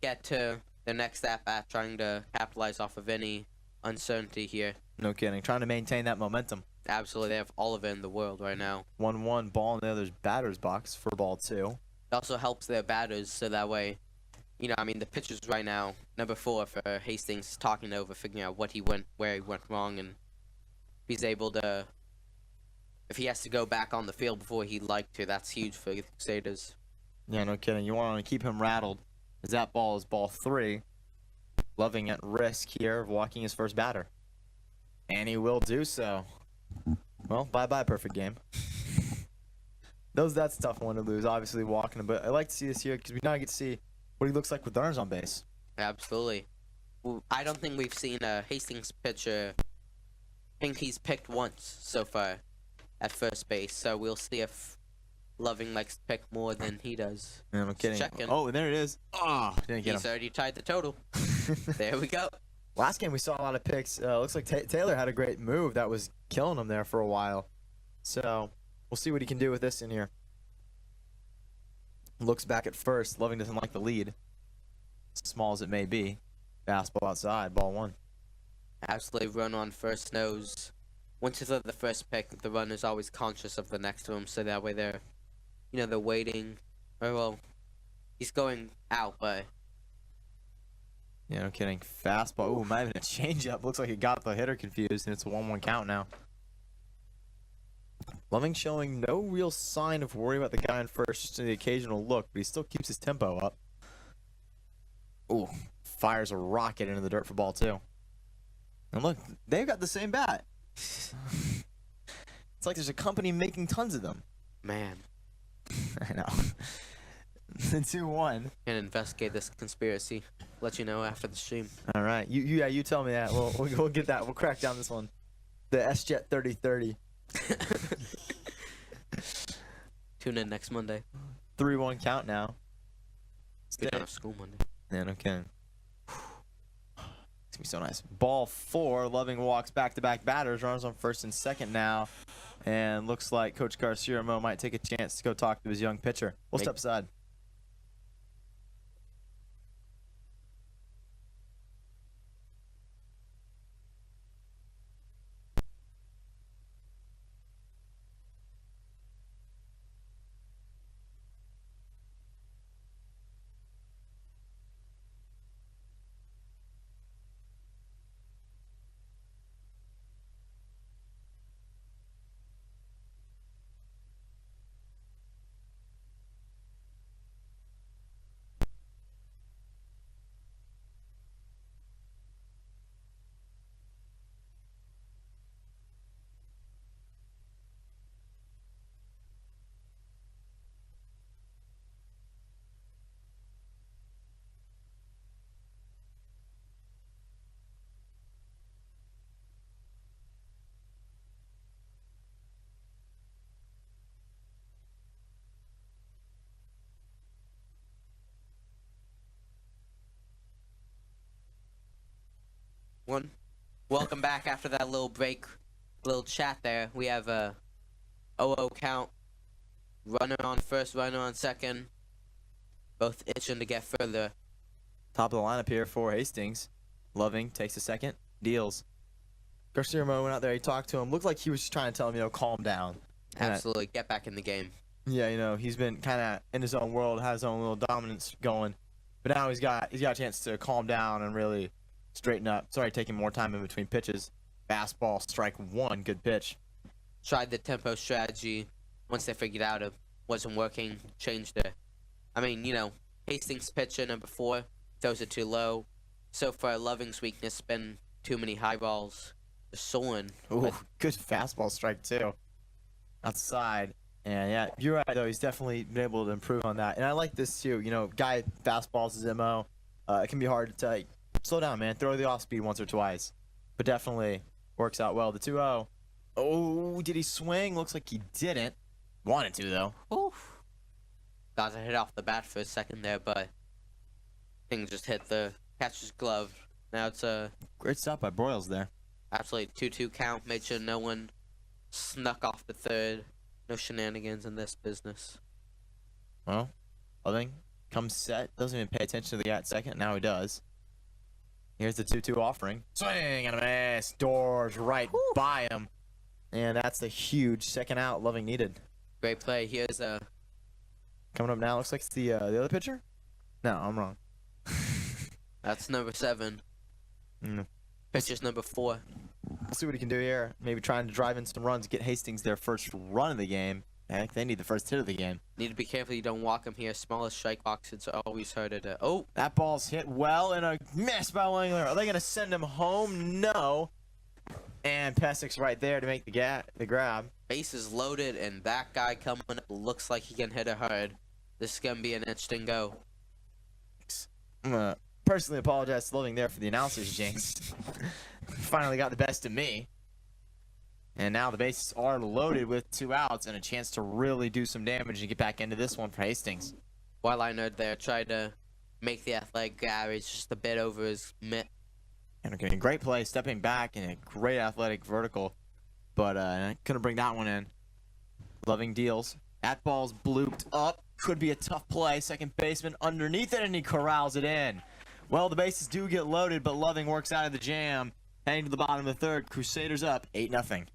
get to the next at-bat, trying to capitalize off of any uncertainty here. No kidding. Trying to maintain that momentum. Absolutely. They have all of it in the world right now. 1-1 ball in the other's batter's box for ball 2. It also helps their batters so that way, you know, I mean, the pitchers right now, number 4 for Hastings, talking over, figuring out where he went wrong, and if he's able to, if he has to go back on the field before he'd like to, that's huge for the Crusaders. Yeah, no kidding. You want to keep him rattled, as that ball is ball 3. Loving at risk here of walking his first batter. And he will do so. Well, bye-bye, perfect game. That's a tough one to lose, obviously, walking him. But I like to see this here because we now get to see what he looks like with runners on base. Absolutely. Well, I don't think we've seen a Hastings pitcher. I think he's picked once so far at first base. So we'll see if Loving likes to pick more than he does. Yeah, no kidding. Checking. Oh, there it is. Oh, didn't get He's him. already tied the total. There we go. Last game we saw a lot of picks. Looks like Taylor had a great move that was killing him there for a while. So we'll see what he can do with this in here. Looks back at first. Loving doesn't like the lead, small as it may be. Fastball outside, ball 1. Absolutely, run on first knows. Once you throw the first pick, the runner's always conscious of the next to him, so that way they're, you know, they're waiting. Or, well, he's going out, but... Yeah, no kidding. Fastball. Ooh, might have been a changeup. Looks like he got the hitter confused, and it's a 1-1 count now. Loving showing no real sign of worry about the guy in first, just the occasional look, but he still keeps his tempo up. Ooh, fires a rocket into the dirt for ball 2. And look, they've got the same bat. It's like there's a company making tons of them. Man. I know. 2-1. Gonna investigate this conspiracy. Let you know after the stream. All right. You tell me that. We'll get that. We'll crack down this one. The S-Jet 3030. Tune in next Monday. 3-1 count now. We don't have school Monday. Yeah, no kidding. It's gonna be so nice. Ball 4. Loving walks back-to-back batters. Runners on first and second now. And looks like Coach Garcia might take a chance to go talk to his young pitcher. We'll step aside. Welcome back after that little break, little chat there. We have a 0-0 count. Runner on first, runner on second. Both itching to get further. Top of the lineup here for Hastings. Loving takes a second, deals. Garcia went out there, he talked to him. Looked like he was just trying to tell him, calm down. Absolutely, get back in the game. Yeah, he's been kind of in his own world, has his own little dominance going. But now he's got a chance to calm down and really straighten up. Sorry, taking more time in between pitches. Fastball, strike 1, good pitch. Tried the tempo strategy. Once they figured out it wasn't working, changed it. I mean, Hastings pitcher number 4 throws it too low. So far, Loving's weakness been too many high balls. Soaring. Ooh, good fastball strike 2. Outside. And yeah, you're right though. He's definitely been able to improve on that. And I like this too. You know, guy fastballs his mo. It can be hard to tell. Slow down, man. Throw the off speed once or twice, but definitely works out well. The 2-0. Oh, did he swing? Looks like he didn't. Wanted to though. Oof. Got to hit off the bat for a second there, but thing just hit the catcher's glove. Now it's a Great stop by Broyles there. absolute 2-2 count. Made sure no one snuck off the third. No shenanigans in this business. Well, Loving comes set. Doesn't even pay attention to the guy at second. Now he does. Here's the 2-2 offering. Swing and a miss. Doors right by him. And that's the huge second out Loving needed. Great play. Here's a Coming up now, looks like it's the other pitcher? No, I'm wrong. that's number 7. Pitcher's number 4. We'll see what he can do here. Maybe trying to drive in some runs, get Hastings their first run of the game. Heck, they need the first hit of the game. Need to be careful you don't walk him here. Smallest strike box, it's always harder to... Oh! That ball's hit well and a miss by Wengler. Are they going to send him home? No. And Pesik's right there to make the grab. Base is loaded, and that guy coming up looks like he can hit it hard. This is going to be an interesting go. I'm going to personally apologize to Loving there for the announcer's jinx. Finally got the best of me. And now the bases are loaded with 2 outs and a chance to really do some damage and get back into this one for Hastings. While I know there, tried to make the athletic grab. It's just a bit over his mitt. And getting a great play, stepping back and a great athletic vertical. But couldn't bring that one in. Loving deals. That ball's blooped up. Could be a tough play. Second baseman underneath it, and he corrals it in. Well, the bases do get loaded, but Loving works out of the jam. Heading to the bottom of the third. Crusaders up 8-0.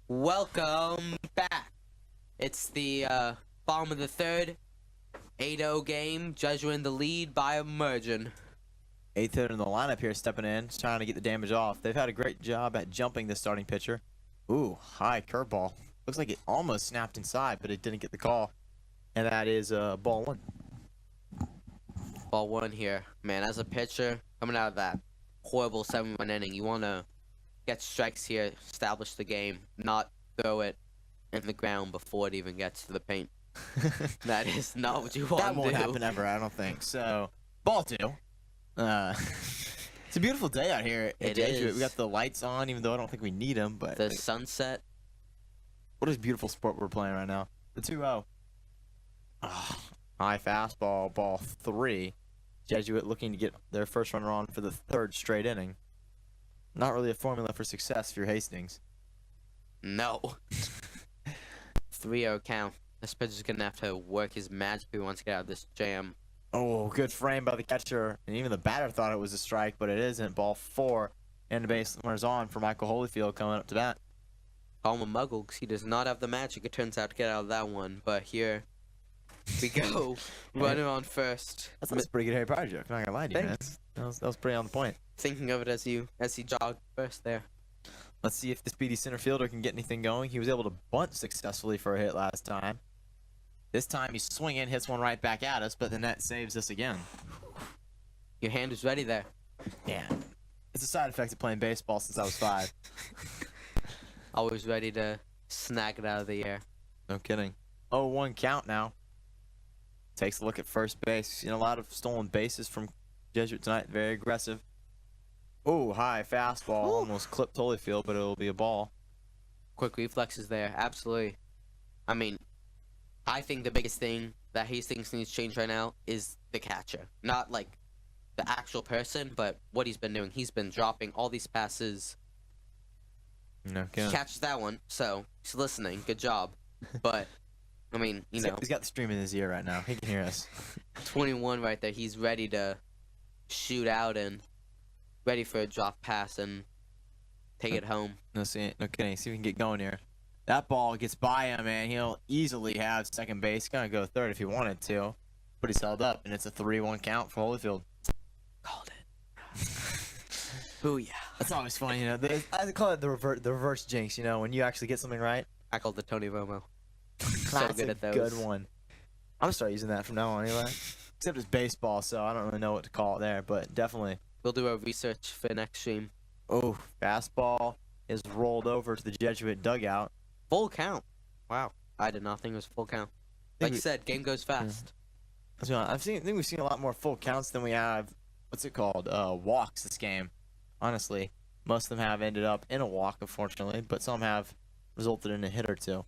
Welcome back. It's the bottom of the third. 8-0 game. Jesuit in the lead by a margin. 8th hitter in the lineup here stepping in, just trying to get the damage off. They've had a great job at jumping the starting pitcher. Ooh, high curveball. Looks like it almost snapped inside, but it didn't get the call. And that is ball 1. Ball 1 here. Man, as a pitcher, coming out of that horrible 7-1 inning, you want to get strikes here, establish the game, not throw it in the ground before it even gets to the paint. That is not what you want That to won't do. happen ever, I don't think. So, ball 2. It's a beautiful day out here at It Jesuit. is. We got the lights on, even though I don't think we need them. But The sunset. what a beautiful sport we're playing right now. The 2-0. High fastball, ball 3. Jesuit looking to get their first runner on for the 3rd straight inning. Not really a formula for success for Hastings. No. 3-0 count. This pitcher's going to have to work his magic if he wants to get out of this jam. Oh, good frame by the catcher. And even the batter thought it was a strike, but it isn't. Ball 4. And the base runners on for Michael Holyfield coming up to bat. Call him a muggle because he does not have the magic, it turns out, to get out of that one. But here we go. Runner on first. That's a pretty good Harry Potter joke. I'm not gonna lie to you, man. Thanks. That was pretty on the point. Thinking of it as he jogged first there. Let's see if the speedy center fielder can get anything going. He was able to bunt successfully for a hit last time. This time he's swinging, hits one right back at us, but the net saves us again. Your hand is ready there. Yeah. It's a side effect of playing baseball since I was 5. Always ready to snag it out of the air. No kidding. 0-1 count now. Takes a look at first base. Seen a lot of stolen bases from Jesuit tonight. Very aggressive. Oh, high fastball. Ooh. Almost clipped Holyfield, but it'll be a ball. Quick reflexes there. Absolutely. I mean, I think the biggest thing that Hastings needs to change right now is the catcher. Not like the actual person, but what he's been doing. He's been dropping all these passes. No He kidding. catches that one, so he's listening. Good job. But, I mean, you know, He's got the stream in his ear right now. He can hear us. 21 right there. He's ready to shoot out and ready for a drop pass and take it home. No kidding. See if we can get going here. That ball gets by him, man. He'll easily have second base. Gonna go third if he wanted to. But he's held up, and it's a 3-1 count for Holyfield. Called it. Booyah. That's always funny, you know. I call it the reverse jinx, you know, when you actually get something right. I called it Tony Romo. So That's good a at those. good one. I'm gonna start using that from now on anyway. Except it's baseball, so I don't really know what to call it there, but definitely. We'll do our research for next stream. Oh, fastball is rolled over to the Jesuit dugout. Full count. Wow. I did not think it was full count. Like you said, game goes fast. I think we've seen a lot more full counts than we have, what's it called, walks this game. Honestly, most of them have ended up in a walk, unfortunately, but some have resulted in a hit or two.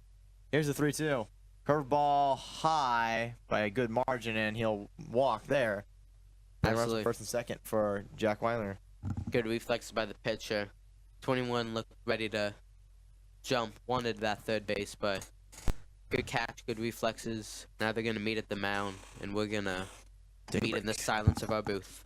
Here's the 3-2. Curveball high by a good margin, and he'll walk there. And runs Absolutely. first and second for Jack Weiler. Good reflexes by the pitcher. 21 looked ready to jump. Wanted that third base, but good catch, good reflexes. Now they're going to meet at the mound, and we're going to meet in the silence of our booth.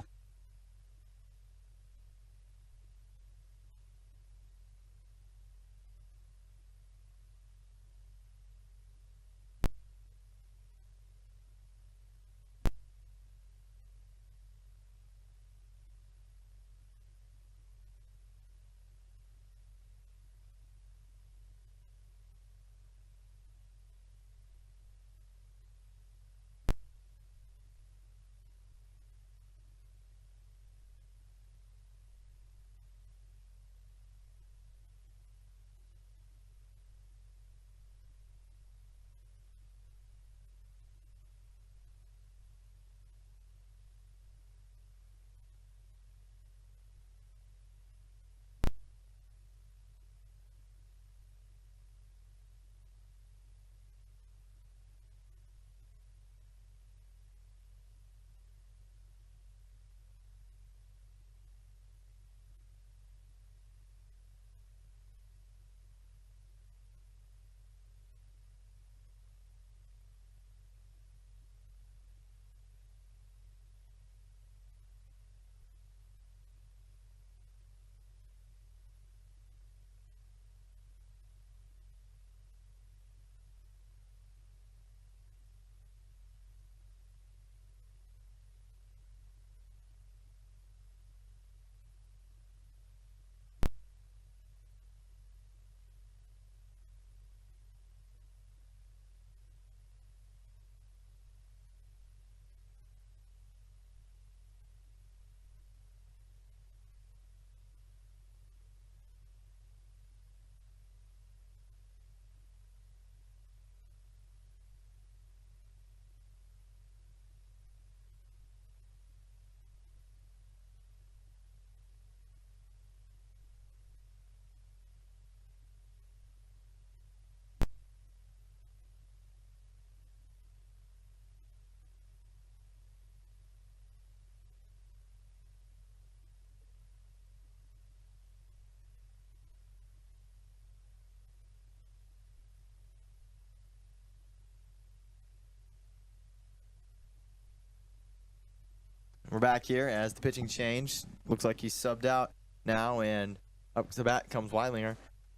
we're back here as the pitching changed. Looks like he's subbed out now, and up to the bat comes Weilinger.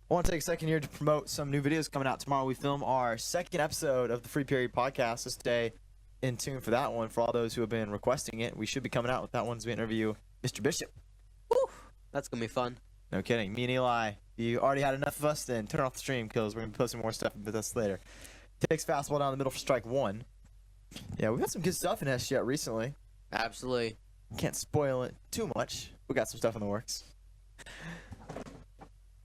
I want to take a second here to promote some new videos coming out tomorrow. We film our second episode of the Free Period podcast, so stay in tune for that one. For all those who have been requesting it, we should be coming out with that one as we interview Mr. Bishop. Woo! That's going to be fun. No kidding. Me and Eli, if you already had enough of us, then turn off the stream because we're going to be posting more stuff with us later. Takes fastball down the middle for strike one. Yeah, we've got some good stuff in SGT recently. Absolutely. Can't spoil it too much. We got some stuff in the works.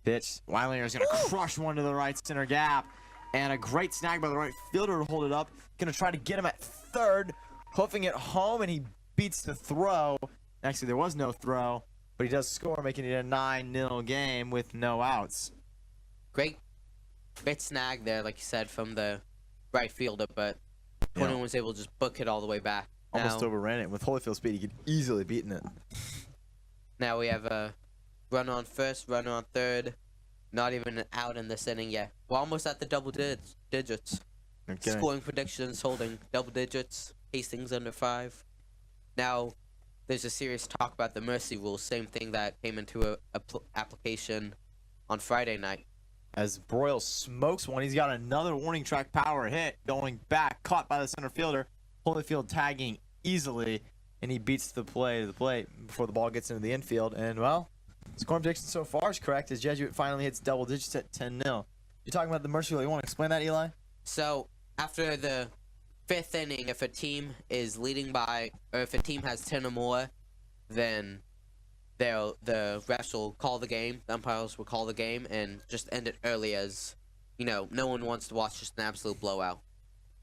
Pitch. Weilinger is going to crush one to the right center gap. And a great snag by the right fielder to hold it up. Going to try to get him at third. Hoofing it home, and he beats the throw. Actually, there was no throw, but he does score, making it a 9-0 game with no outs. Great snag there, like you said, from the right fielder, but 21 was able to just book it all the way back. Almost overran it. With Holyfield speed, he could easily beaten it. Now we have a runner on first, runner on third. Not even an out in this inning yet. We're almost at the double digits. Okay. Scoring predictions holding double digits. Hastings under 5. Now, there's a serious talk about the mercy rule. Same thing that came into a application on Friday night. As Broyle smokes one, he's got another warning track power hit going back, caught by the center fielder. Holyfield tagging easily, and he beats the play to the plate before the ball gets into the infield. And, well, scoring prediction so far is correct as Jesuit finally hits double digits at 10-0. You're talking about the mercy rule. You want to explain that, Eli? So, after the 5th inning, if a team is leading by, or if a team has 10 or more, then the refs will call the game, the umpires will call the game, and just end it early as, you know, no one wants to watch just an absolute blowout.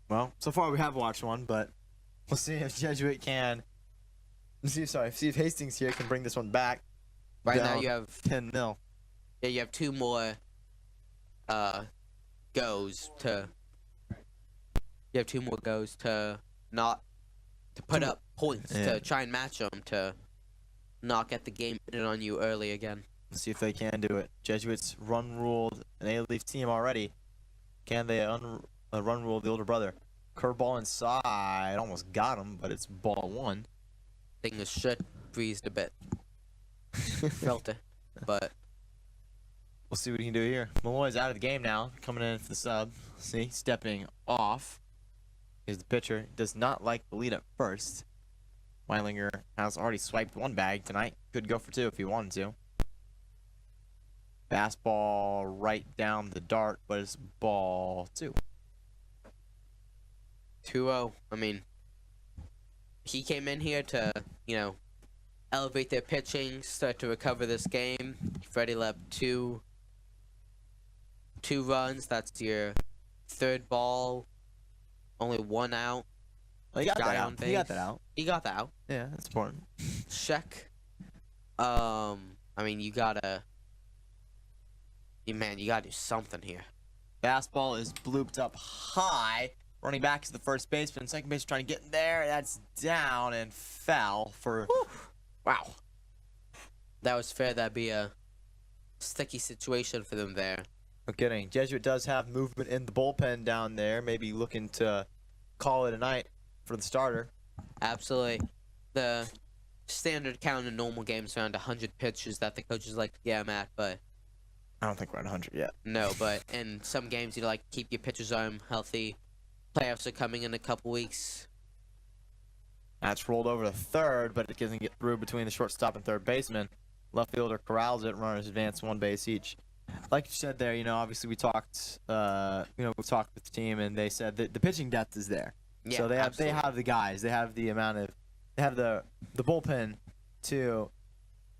Well, so far we have watched one, but we'll see if Jesuit can. See if Hastings here can bring this one back. Right now you have 10-0. Yeah, you have 2 more goes to. You have 2 more goes to put up points to try and match them to not get the game in on you early again. Let's see if they can do it. Jesuits run-ruled an Alief team already. Can they run-rule the older brother? Curveball inside. Almost got him, but it's ball 1. I think the shit breezed a bit. Felt it, but we'll see what he can do here. Malloy's out of the game now, coming in for the sub. See, stepping off. Here's the pitcher. Does not like the lead at first. Weilinger has already swiped 1 bag tonight. Could go for 2 if he wanted to. Fastball right down the dart, but it's ball 2. 2-0. I mean, he came in here to, you know, elevate their pitching, start to recover this game. Freddie left 2 runs. That's your 3rd ball. Only 1 out. Well, he got that out. He got that out. He got that out. Yeah, that's important. Check. I mean, you gotta do something here. Fastball is blooped up high. Running back to the first baseman. Second baseman trying to get in there. That's down and foul for... Whew. Wow. That was fair. That'd be a sticky situation for them there. No kidding. Jesuit does have movement in the bullpen down there. Maybe looking to call it a night for the starter. Absolutely. The standard count in normal games around 100 pitches that the coaches like to get them at, but... I don't think we're at 100 yet. No, but in some games you like to keep your pitcher's arm healthy. Playoffs are coming in a couple weeks. That's rolled over to third, but it doesn't get through between the shortstop and third baseman. Left fielder corrals it. Runners advance 1 base each. Like you said there, you know, obviously we talked, we talked with the team, and they said that the pitching depth is there. Yeah, so they have absolutely. they have the guys. They have the amount of, they have the bullpen to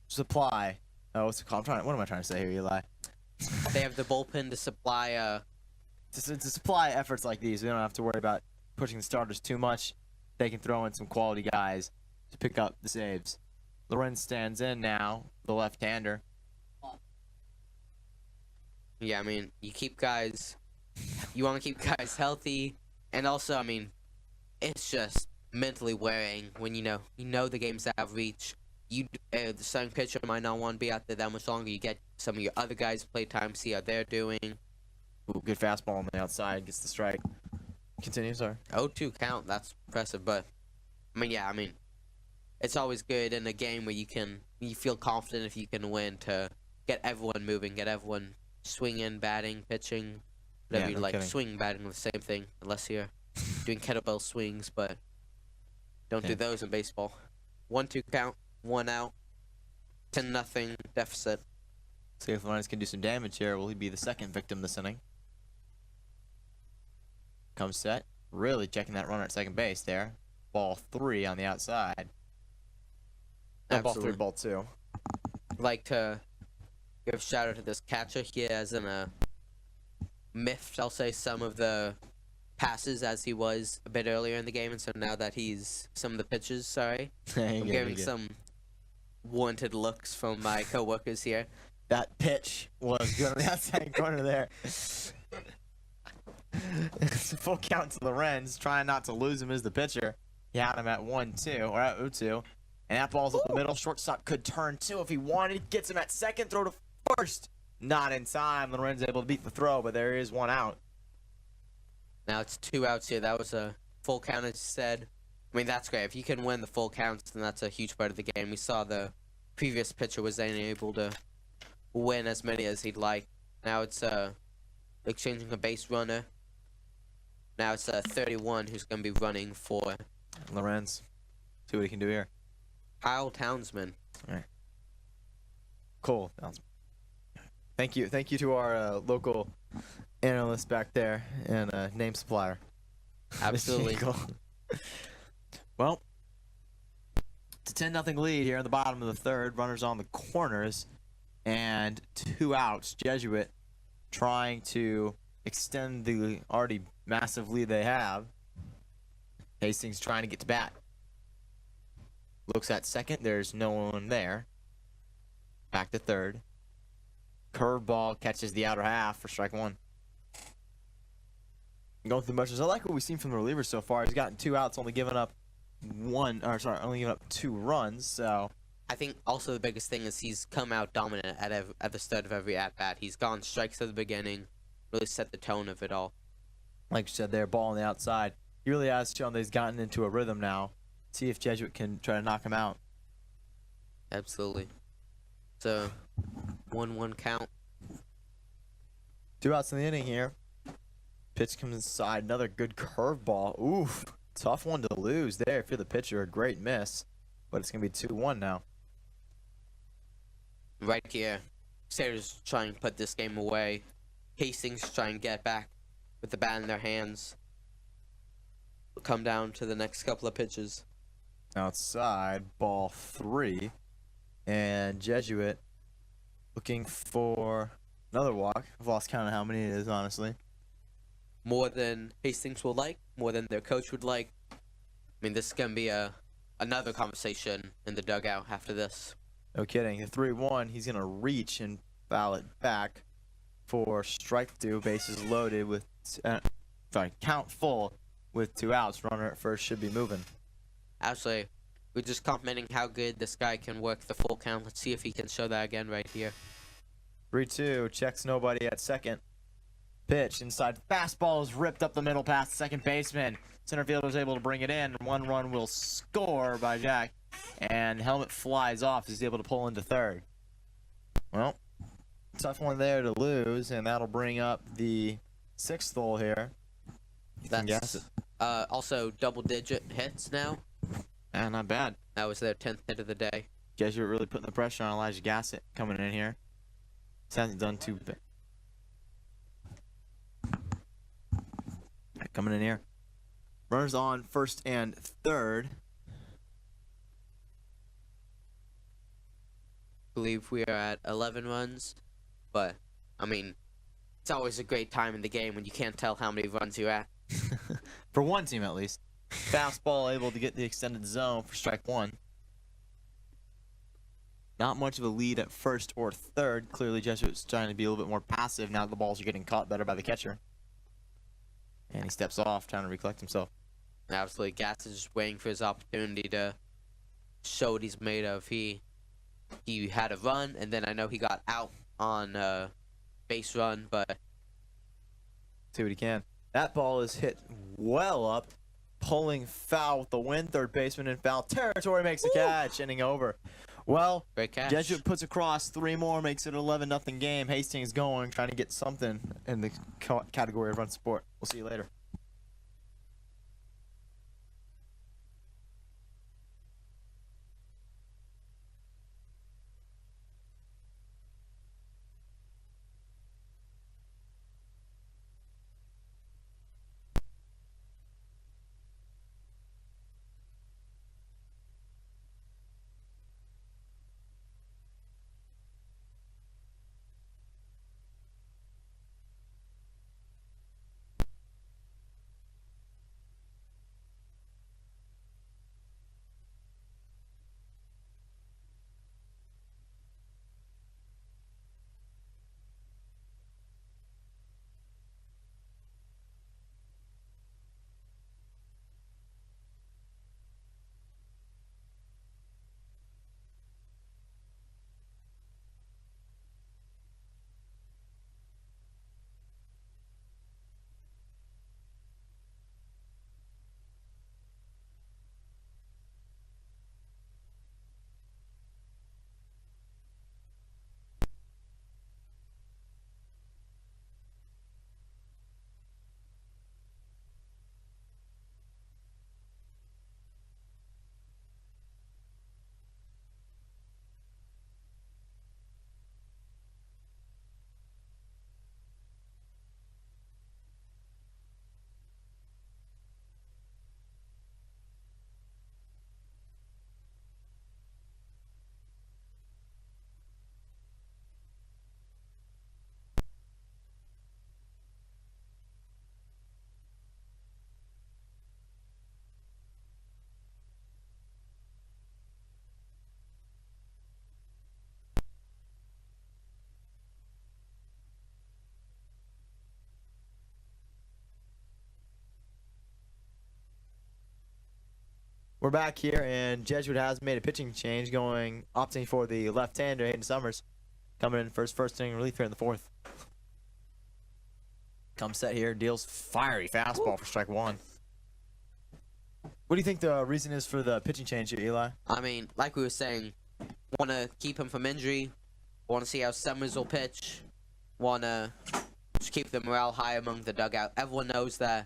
supply. Oh, what's it called? What am I trying to say here, Eli? They have the bullpen to supply. To supply efforts like these, we don't have to worry about pushing the starters too much. They can throw in some quality guys to pick up the saves. Lorenz stands in now, the left-hander. Yeah, I mean, you want to keep guys healthy, and also, I mean, it's just mentally wearing when you know the game's out of reach. The starting pitcher might not want to be out there that much longer. You get some of your other guys play time, see how they're doing. Ooh, good fastball on the outside, gets the strike. Continue, sorry. 0-2 count, that's impressive, but, I mean, it's always good in a game where you feel confident if you can win to get everyone moving, get everyone swinging, batting, pitching, whatever Yeah, you no like. kidding. Swing, batting, the same thing, unless you're doing kettlebell swings, but don't do Yeah. those in baseball. 1-2 count, 1 out, 10-0 deficit. See if Lawrence can do some damage here. Will he be the second victim this inning? Comes set. Really checking that runner at second base there. Ball 3 on the outside. No, ball 3, Absolutely. ball 2. Like to give a shout out to this catcher. He has miffed, I'll say, some of the passes as he was a bit earlier in the game, and so now that he's some of the pitches, sorry, I'm getting some warranted looks from my coworkers here. That pitch was good on the outside corner there. It's a full count to Lorenz, trying not to lose him as the pitcher. He had him at 1-2, or at 0-2. And that ball's up the middle. Shortstop could turn 2 if he wanted. Gets him at second, throw to first. Not in time. Lorenz able to beat the throw, but there is 1 out. Now it's 2 outs here. That was a full count, as you said. I mean, that's great. If you can win the full counts, then that's a huge part of the game. We saw the previous pitcher was unable to win as many as he'd like. Now it's exchanging a base runner. Now it's 31 who's going to be running for Lorenz. See what he can do here. Kyle Townsman. Cool. Thank you to our local analyst back there and name supplier. Absolutely. Well, it's a 10-0 lead here in the bottom of the third. Runners on the corners and 2 outs. Jesuit trying to extend the already massive lead they have. Hastings trying to get to bat. Looks at second. There's no one there. Back to third. Curveball catches the outer half for strike 1. Going through the motions. I like what we've seen from the relievers so far. He's gotten 2 outs, only giving up 2 runs. So I think also the biggest thing is he's come out dominant at the start of every at-bat. He's gone strikes at the beginning, really set the tone of it all. like you said there, ball on the outside. He really has shown that he's gotten into a rhythm now. See if Jesuit can try to knock him out. Absolutely. So, 1-1 count. 2 outs in the inning here. Pitch comes inside. Another good curveball. Oof. Tough one to lose there if you're the pitcher. A great miss. But it's going to be 2-1 now. Right here. Crusaders trying to put this game away. Hastings trying to get back with the bat in their hands. We'll come down to the next couple of pitches. Outside, ball 3. And Jesuit looking for another walk. I've lost count of how many it is, honestly. More than Hastings will like, more than their coach would like. I mean, this is going to be another conversation in the dugout after this. No kidding. The 3-1, he's going to reach and foul it back for strike 2. Bases loaded with, count full with 2 outs. Runner at first should be moving. Actually, we're just complimenting how good this guy can work the full count. Let's see if he can show that again right here. 3-2, checks nobody at second. Pitch inside. Fastball is ripped up the middle past the second baseman. Center fielder is able to bring it in. 1 run will score by Jack. And helmet flies off. He's able to pull into third. Well, tough one there to lose, and that'll bring up the 6th hole here. You can guess it. Also double-digit hits now. Not bad. That was their 10th hit of the day. Jesuit really putting the pressure on Elijah Gassett coming in here. This hasn't done too bad. Coming in here. Runners on first and third. I believe we are at 11 runs. But, I mean, it's always a great time in the game when you can't tell how many runs you're at. For one team, at least. Fastball able to get the extended zone for strike 1. Not much of a lead at first or third. Clearly, Jesuit's trying to be a little bit more passive now that the balls are getting caught better by the catcher. And he steps off, trying to recollect himself. Absolutely. Gass is just waiting for his opportunity to show what he's made of. He had a run, and then I know he got out on base run, but see what he can. That ball is hit well up pulling foul with the win. Third baseman in foul territory makes a catch, inning over. Well, Great catch. Jesuit puts across 3 more, makes it an 11-0 game. Hastings going, trying to get something in the category of run support. We'll see you later. We're back here, and Jesuit has made a pitching change, opting for the left-hander, Hayden Summers, coming in for his first inning relief here in the 4th. Comes set here, deals fiery fastball for strike 1. What do you think the reason is for the pitching change here, Eli? I mean, like we were saying, want to keep him from injury, want to see how Summers will pitch, want to just keep the morale high among the dugout. Everyone knows that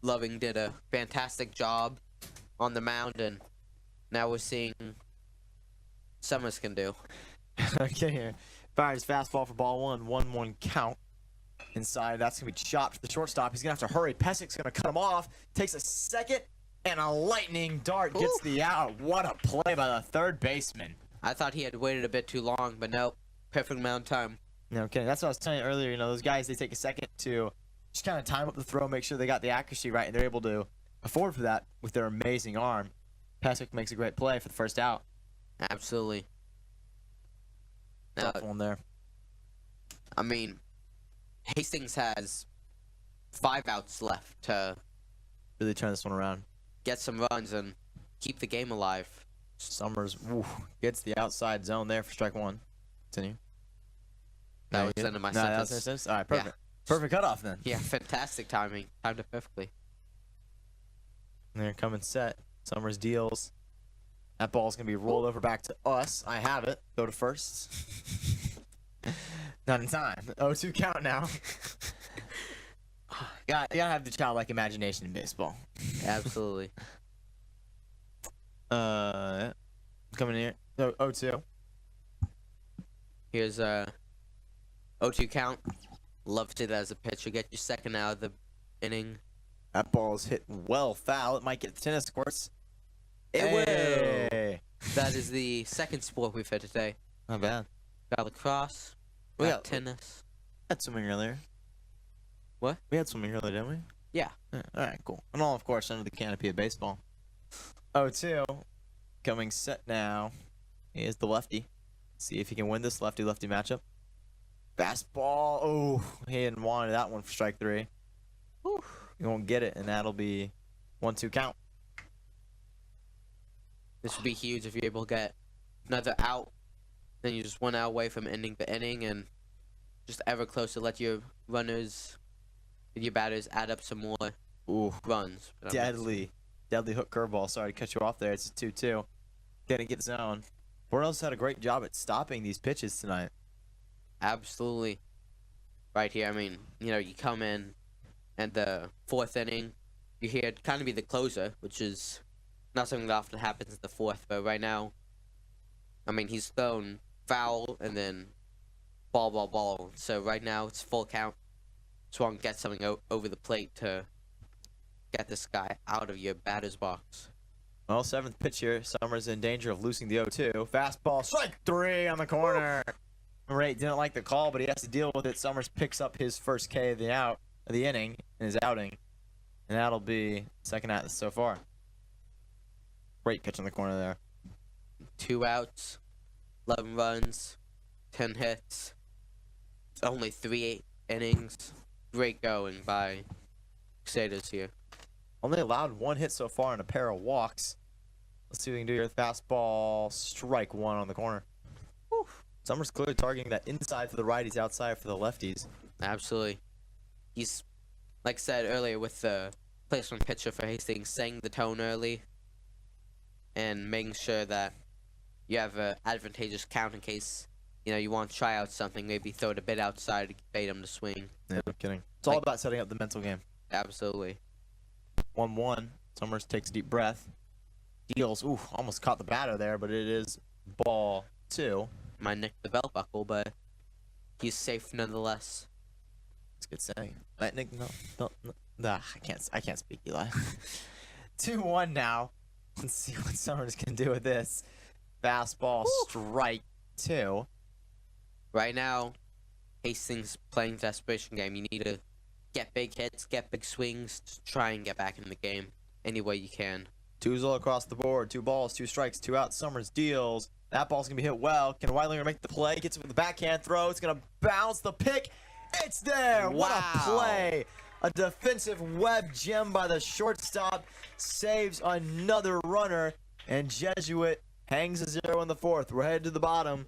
Loving did a fantastic job on the mound, and now we're seeing Summers can do. Okay, here. Fires fastball for ball 1, 1-1 count. Inside, that's going to be chopped to the shortstop. He's going to have to hurry. Pesik's going to cut him off. Takes a second, and a lightning dart gets the out. What a play by the third baseman. I thought he had waited a bit too long, but no, perfect amount of time. Okay, that's what I was telling you earlier. You know, those guys, they take a second to just kind of time up the throw, make sure they got the accuracy right, and they're able to afford for that with their amazing arm. Pesik makes a great play for the first out. Absolutely. Now, Tough one there. I mean, Hastings has 5 outs left to Really turn this one around. get some runs and keep the game alive. Summers gets the outside zone there for strike 1. Continue. That was the end of my sentence. That's sentence. All right, perfect. Perfect cutoff then. Yeah, fantastic timing. Timed it perfectly. And they're coming set. Summers deals. That ball's going to be rolled over back to us. I have it. Go to first. Not in time. 0-2 count now. You gotta have the childlike imagination in baseball. Absolutely. Coming in here. 0-2. Here's a 0-2 count. Love to see that as a pitcher. Get your second out of the inning. That ball's hit well foul. It might get the tennis courts. It will. Hey. That is the second sport we've hit today. Not bad. Got lacrosse. We Got got- tennis. We had swimming earlier. What? We had swimming earlier, didn't we? Yeah. All right, cool. And all, of course, under the canopy of baseball. 0-2. Coming set now is the lefty. See if he can win this lefty-lefty matchup. Fastball. Oh, he didn't want that one for strike 3. Whew. He won't get it, and that'll be 1-2 count. This would be huge if you're able to get another out. Then you're just 1 out away from ending the inning and just ever closer. Let your runners, your batters add up some more Ooh, runs. But deadly hook curveball. Sorry to cut you off there. It's a 2-2. Getting get zone. Bornell's had a great job at stopping these pitches tonight. Absolutely. Right here, I mean, you know, you come in and the 4th inning, you're here to kind of be the closer, which is not something that often happens in the 4th, but right now, I mean, he's thrown foul and then ball. So right now, it's full count. Just want to get something over the plate to get this guy out of your batter's box. Well, 7th pitch here. Summers in danger of losing the 0-2. Fastball, strike 3 on the corner. Number 8 didn't like the call, but he has to deal with it. Summers picks up his first K of the inning in his outing, and that'll be second out so far. Great pitch in the corner there. 2 outs, 11 runs, 10 hits. It's only 3 innings. Great going by Crusaders here. Only allowed 1 hit so far and a pair of walks. Let's see what we can do here. Fastball, strike 1 on the corner. Whew. Summers clearly targeting that inside for the righties, outside for the lefties. Absolutely. He's, like I said earlier, with the placement pitcher for Hastings, setting the tone early and making sure that you have an advantageous count in case, you know, you want to try out something, maybe throw it a bit outside to bait him to swing. Yeah, no kidding. It's all about setting up the mental game. Absolutely. 1-1. Summers takes a deep breath. Deals. Ooh, almost caught the batter there, but it is ball 2. Might nick the belt buckle, but he's safe nonetheless. That's a good saying. Nick, no. Nah, I can't speak, Eli. 2-1 now. Let's see what Summers can do with this. Fastball, strike 2. Right now, Hastings playing desperation game. You need to get big hits, get big swings, to try and get back in the game any way you can. 2's all across the board. 2 balls, 2 strikes, 2 outs. Summers deals. That ball's going to be hit well. Can Weidlinger make the play? Gets it with the backhand throw. It's going to bounce the pick. It's there. Wow. What a play. A defensive web gem by the shortstop. Saves another runner. And Jesuit hangs a 0 in the 4th. We're headed to the bottom.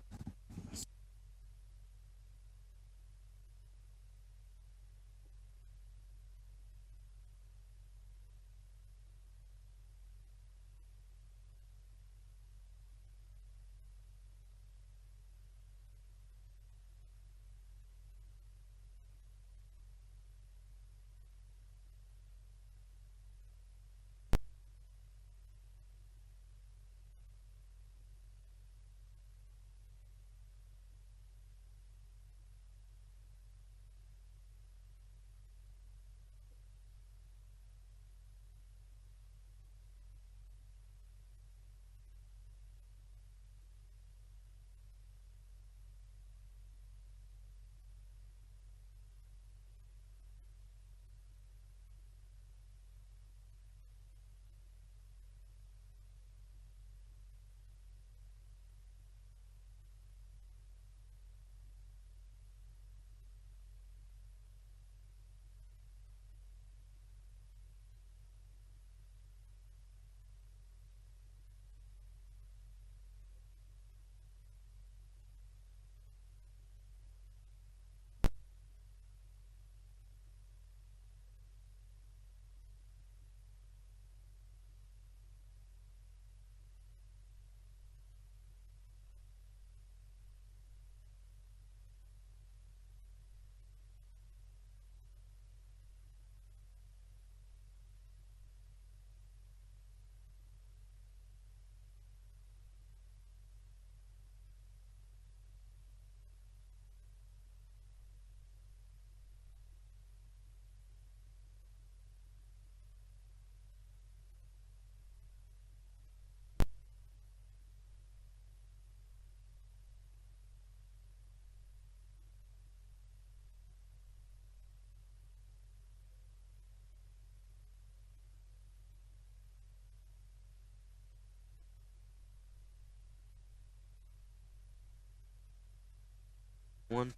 One.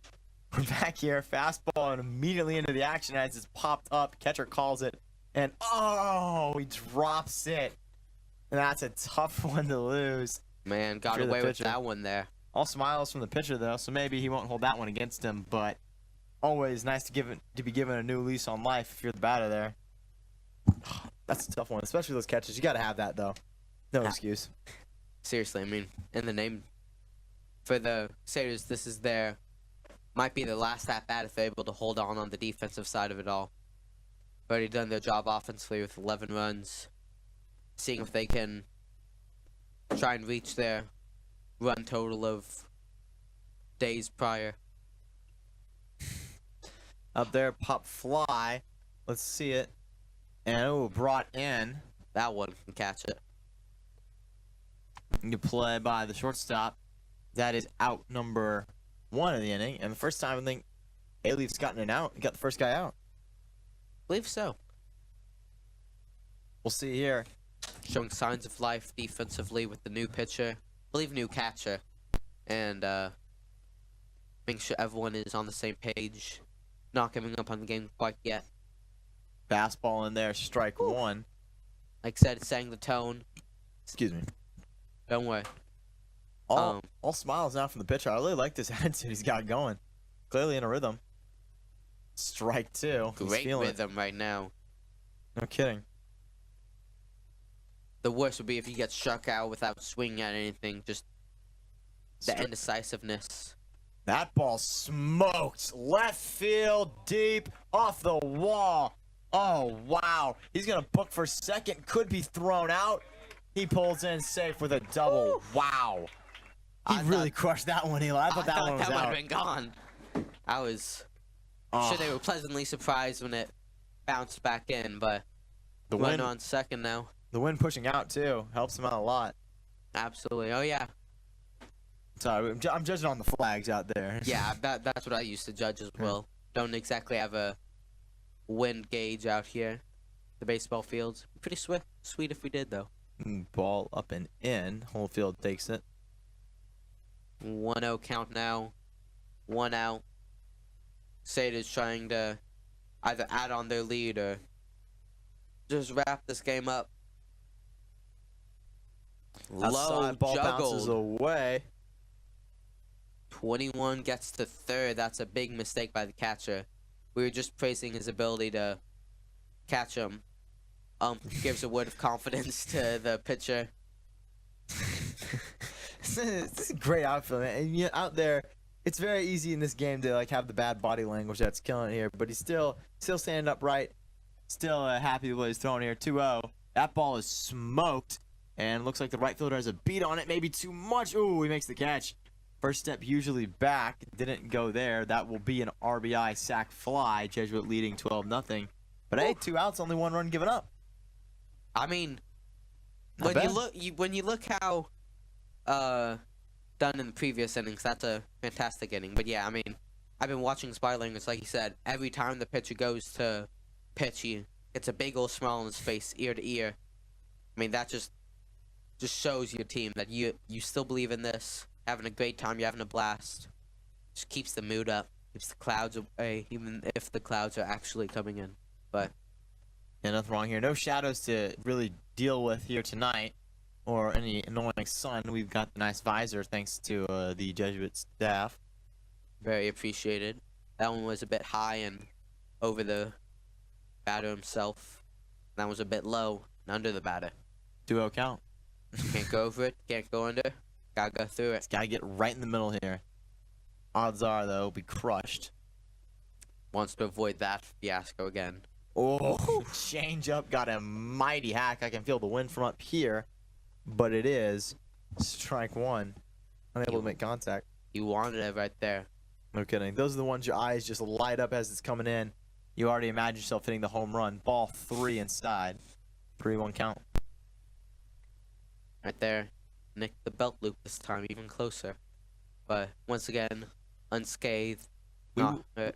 We're back here. Fastball and immediately into the action as it's popped up. Catcher calls it. And oh, he drops it. And that's a tough one to lose. Man, got For the away with pitcher. that one there. All smiles from the pitcher, though, so maybe he won't hold that one against him. But always nice to be given a new lease on life if you're the batter there. That's a tough one, especially those catches. You got to have that, though. No Ah. excuse. Seriously, I mean, in the name for the Crusaders, this is might be the last at bat if they're able to hold on the defensive side of it all. Already done their job offensively with 11 runs. Seeing if they can try and reach their run total of days prior. Up there, pop fly. Let's see it. And oh, brought in. That one can catch it. You play by the shortstop. That is out number 1 of the inning. And the first time I think Alief's gotten an out. He got the first guy out. Believe so. We'll see here. Showing signs of life defensively with the new pitcher. I believe new catcher. And making sure everyone is on the same page. Not giving up on the game quite yet. Fastball in there, strike 1. Like I said, setting the tone. Excuse me. Don't worry. All smiles now from the pitcher. I really like this attitude he's got going. Clearly in a rhythm. Strike 2. He's Great feeling it. rhythm right now. No kidding. The worst would be if he gets struck out without swinging at anything. Just the indecisiveness. That ball smoked. Left field, deep, off the wall. Oh, wow. He's going to book for second. Could be thrown out. He pulls in safe with a double. Wow. He really crushed that one, Eli. I thought that one was might out. have been gone. I was Oh, sure they were pleasantly surprised when it bounced back in, but the running wind, on second now. the wind pushing out, too. Helps him out a lot. Absolutely. Oh, yeah. Sorry, I'm judging on the flags out there. Yeah, that's what I used to judge as well. Don't exactly have a wind gauge out here. The baseball fields. Pretty sweet if we did, though. Ball up and in. Holefield takes it. 1-0 count now. 1 out. Crusaders trying to either add on their lead or just wrap this game up. Low Outside ball bounces juggled. away. 21 gets to third. That's a big mistake by the catcher. We were just praising his ability to catch him. Gives a word of confidence to the pitcher. This is a great outfield, man. And yet out there, it's very easy in this game to like have the bad body language that's killing it here. But he's still standing upright, still happy with what he's throwing here. 2-0. That ball is smoked, and looks like the right fielder has a beat on it, maybe too much. Ooh, he makes the catch. First step usually back, didn't go there. That will be an RBI sac fly. Jesuit leading 12-0. But hey, 2 outs, only 1 run given up. I mean, Not when you look how done in the previous innings, that's a fantastic inning. But yeah, I mean, I've been watching Spylangus, like you said. Every time the pitcher goes to pitch, he gets a big old smile on his face, ear to ear. I mean, that just shows your team that you still believe in this. Having a great time, you're having a blast. Just keeps the mood up, keeps the clouds away, even if the clouds are actually coming in. But yeah, nothing wrong here. No shadows to really deal with here tonight, or any annoying sun. We've got the nice visor thanks to the Jesuit staff. very appreciated. That one was a bit high and over the batter himself. That was a bit low and under the batter. 2-0 count. Can't go over it, can't go under. Gotta go through it. Gotta get right in the middle here. Odds are, though, he'll be crushed. Wants to avoid that fiasco again. Oh, change up. Got a mighty hack. I can feel the wind from up here. But it is strike 1. Unable to make contact. You wanted it right there. No kidding. Those are the ones your eyes just light up as it's coming in. You already imagine yourself hitting the home run. Ball 3 inside. 3-1 count. Right there. Nick the belt loop this time, even closer. But once again, unscathed. Sorry.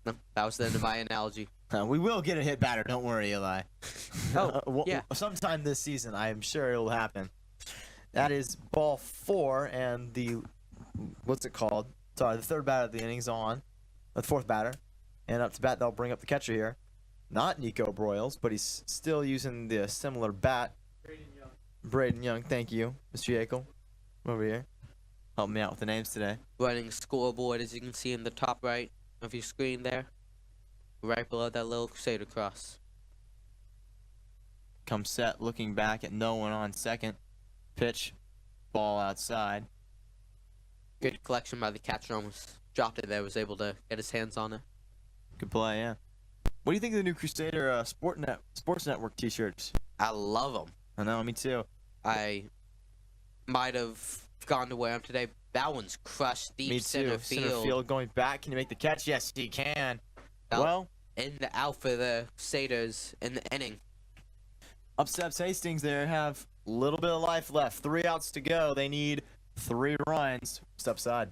No, that was the end of my analogy. We will get a hit batter. Don't worry, Eli. Oh, yeah. Sometime this season, I am sure it will happen. That is ball 4, and the what's it called? Sorry, the third batter of the inning's on. The fourth batter, and up to bat, they'll bring up the catcher here. Not Nico Broyles, but he's still using the similar bat. Braden Young, thank you, Mr. Yakel. Over here. Help me out with the names today. Running scoreboard, as you can see in the top right of your screen there. Right below that little Crusader cross. Comes set, looking back at no one on second. Pitch, ball outside. Good collection by the catcher. Almost dropped it there. Was able to get his hands on it. Good play, yeah. What do you think of the new Crusader Sports Network T-shirts? I love them. I know, me too. I might have gone to wear them today. That one's crushed deep Me too. center field. Center field going back. Can you make the catch? Yes, he can. Out, well, in the out for the Crusaders in the inning. Upsets Hastings there have a little bit of life left. 3 outs to go. They need 3 runs. Step side.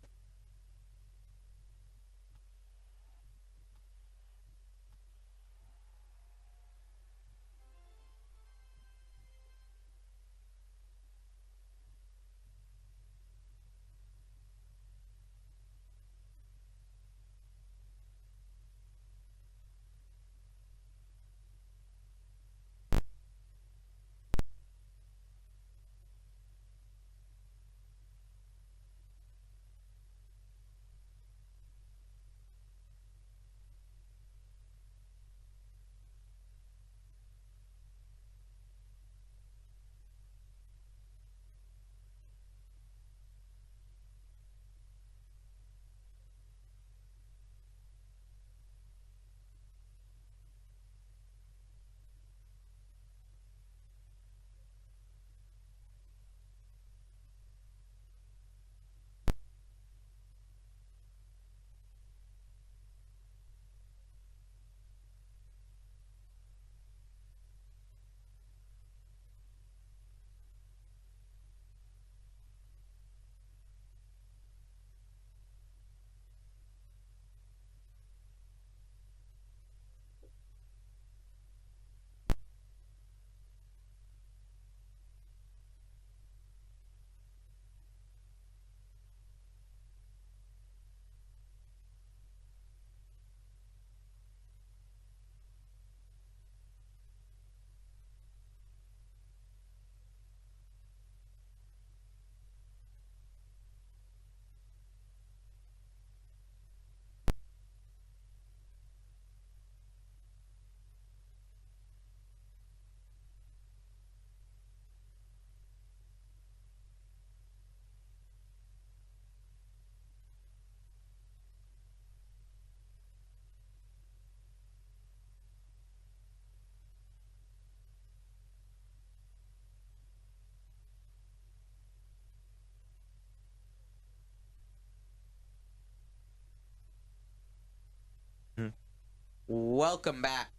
Welcome back.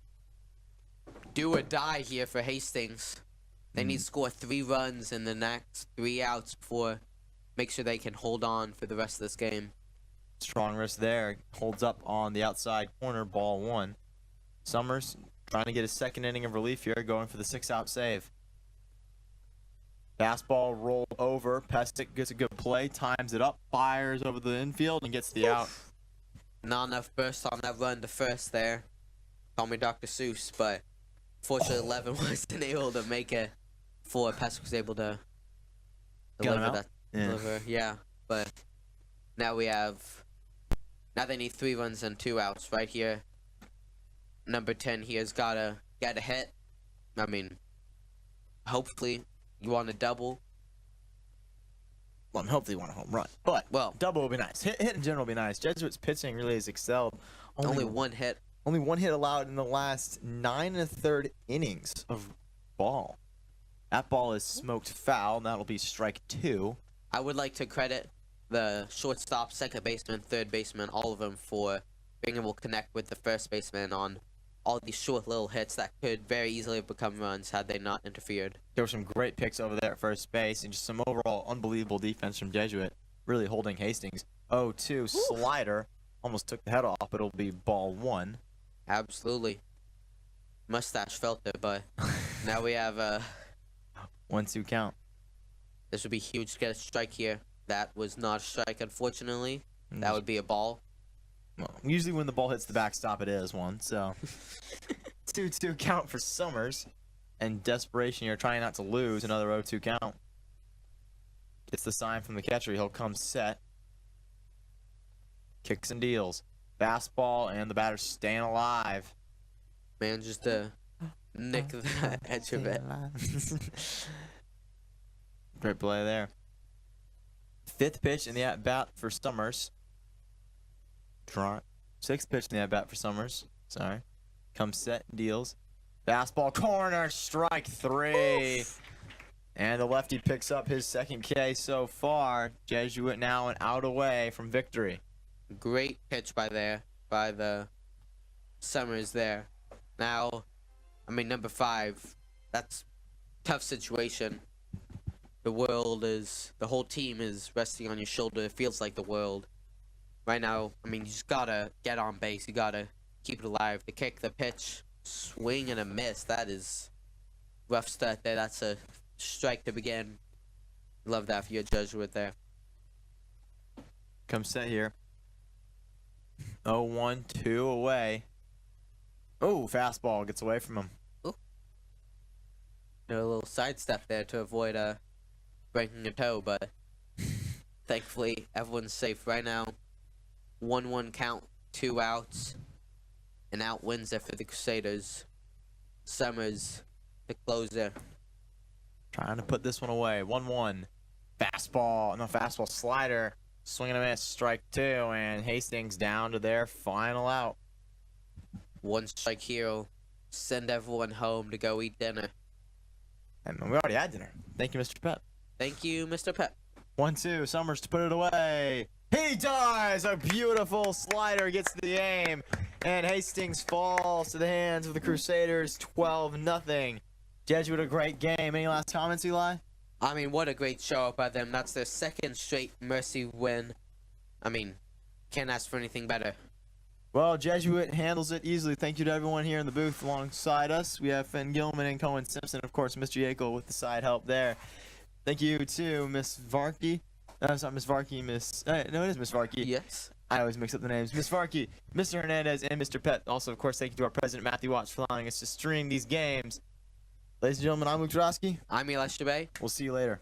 Do or die here for Hastings. They need to score 3 runs in the next 3 outs before make sure they can hold on for the rest of this game. Strong wrist there. Holds up on the outside corner, ball 1. Summers trying to get his second inning of relief here, going for the 6-out save. Fastball rolled over. Pestic gets a good play, times it up, fires over the infield, and gets the out. Not enough burst on that run to first there. Call me Dr. Seuss, but fortunately 11 wasn't able to make it before Pestic was able to deliver that. Yeah, but now we have... Now they need 3 runs and 2 outs right here. Number 10 here's got to get a hit. I mean, hopefully you want a double. Well, hopefully you want a home run. But, well, double would be nice. Hit in general would be nice. Jesuits pitching really has excelled. Only 1 hit. Only 1 hit allowed in the last 9 1/3 innings of ball. That ball is smoked foul, and that'll be strike 2. I would like to credit the shortstop, second baseman, third baseman, all of them for being able to connect with the first baseman on all these short little hits that could very easily have become runs had they not interfered. There were some great picks over there at first base and just some overall unbelievable defense from Jesuit, really holding Hastings. 0-2 slider, almost took the head off, but it'll be ball 1. Absolutely. Mustache felt it, but now we have 1-2 count. This would be huge to get a strike here. That was not a strike, unfortunately. That would be a ball. Well, usually when the ball hits the backstop, it is one, so. 2-2 count for Summers. And desperation, you're trying not to lose. Another 0-2 count. Gets the sign from the catcher. He'll come set. Kicks and deals. Fastball, and the batter's staying alive. Manages to nick the edge of it. Great play there. Fifth pitch in the at-bat for Summers. Sixth pitch in the at-bat for Summers. Sorry. Comes set, deals. Fastball, corner, strike 3. Oof. And the lefty picks up his second K so far. Jesuit now an out away from victory. Great pitch by the Summers there. Now, I mean, number 5, that's tough situation. The whole team is resting on your shoulder. It feels like the world. Right now, I mean, you just gotta get on base. You gotta keep it alive. The kick, the pitch, swing and a miss. That is rough start there. That's a strike to begin. Love that for your Jesuit there. Comes set here. 0-1-2 away. Oh, fastball gets away from him. Ooh. A little sidestep there to avoid breaking a toe, but thankfully everyone's safe right now. 1-1 count, 2 outs. An out wins it for the Crusaders. Summers, the closer. Trying to put this one away. 1-1. Fastball slider. Swing and a miss, strike 2, and Hastings down to their final out. 1 strike here. Send everyone home to go eat dinner. And we already had dinner. Thank you, Mr. Pep. Thank you, Mr. Pep. 1-2, Summers to put it away. He does! A beautiful slider gets the aim. And Hastings falls to the hands of the Crusaders, 12-0. Jesuit, a great game. Any last comments, Eli? I mean, what a great show up by them. That's their second straight Mercy win. I mean, can't ask for anything better. Well, Jesuit handles it easily. Thank you to everyone here in the booth alongside us. We have Finn Gilman and Cohen Simpson, of course, Mr. Yakel with the side help there. Thank you to Miss Varkey. It's not Miss Varkey, no, it is Miss Varkey. Yes. I always mix up the names. Miss Varkey, Mr. Hernandez, and Mr. Pett. Also, of course, thank you to our president, Matthew Watts, for allowing us to stream these games. Ladies and gentlemen, I'm Luke Jurowski. I'm Eli Shabay. We'll see you later.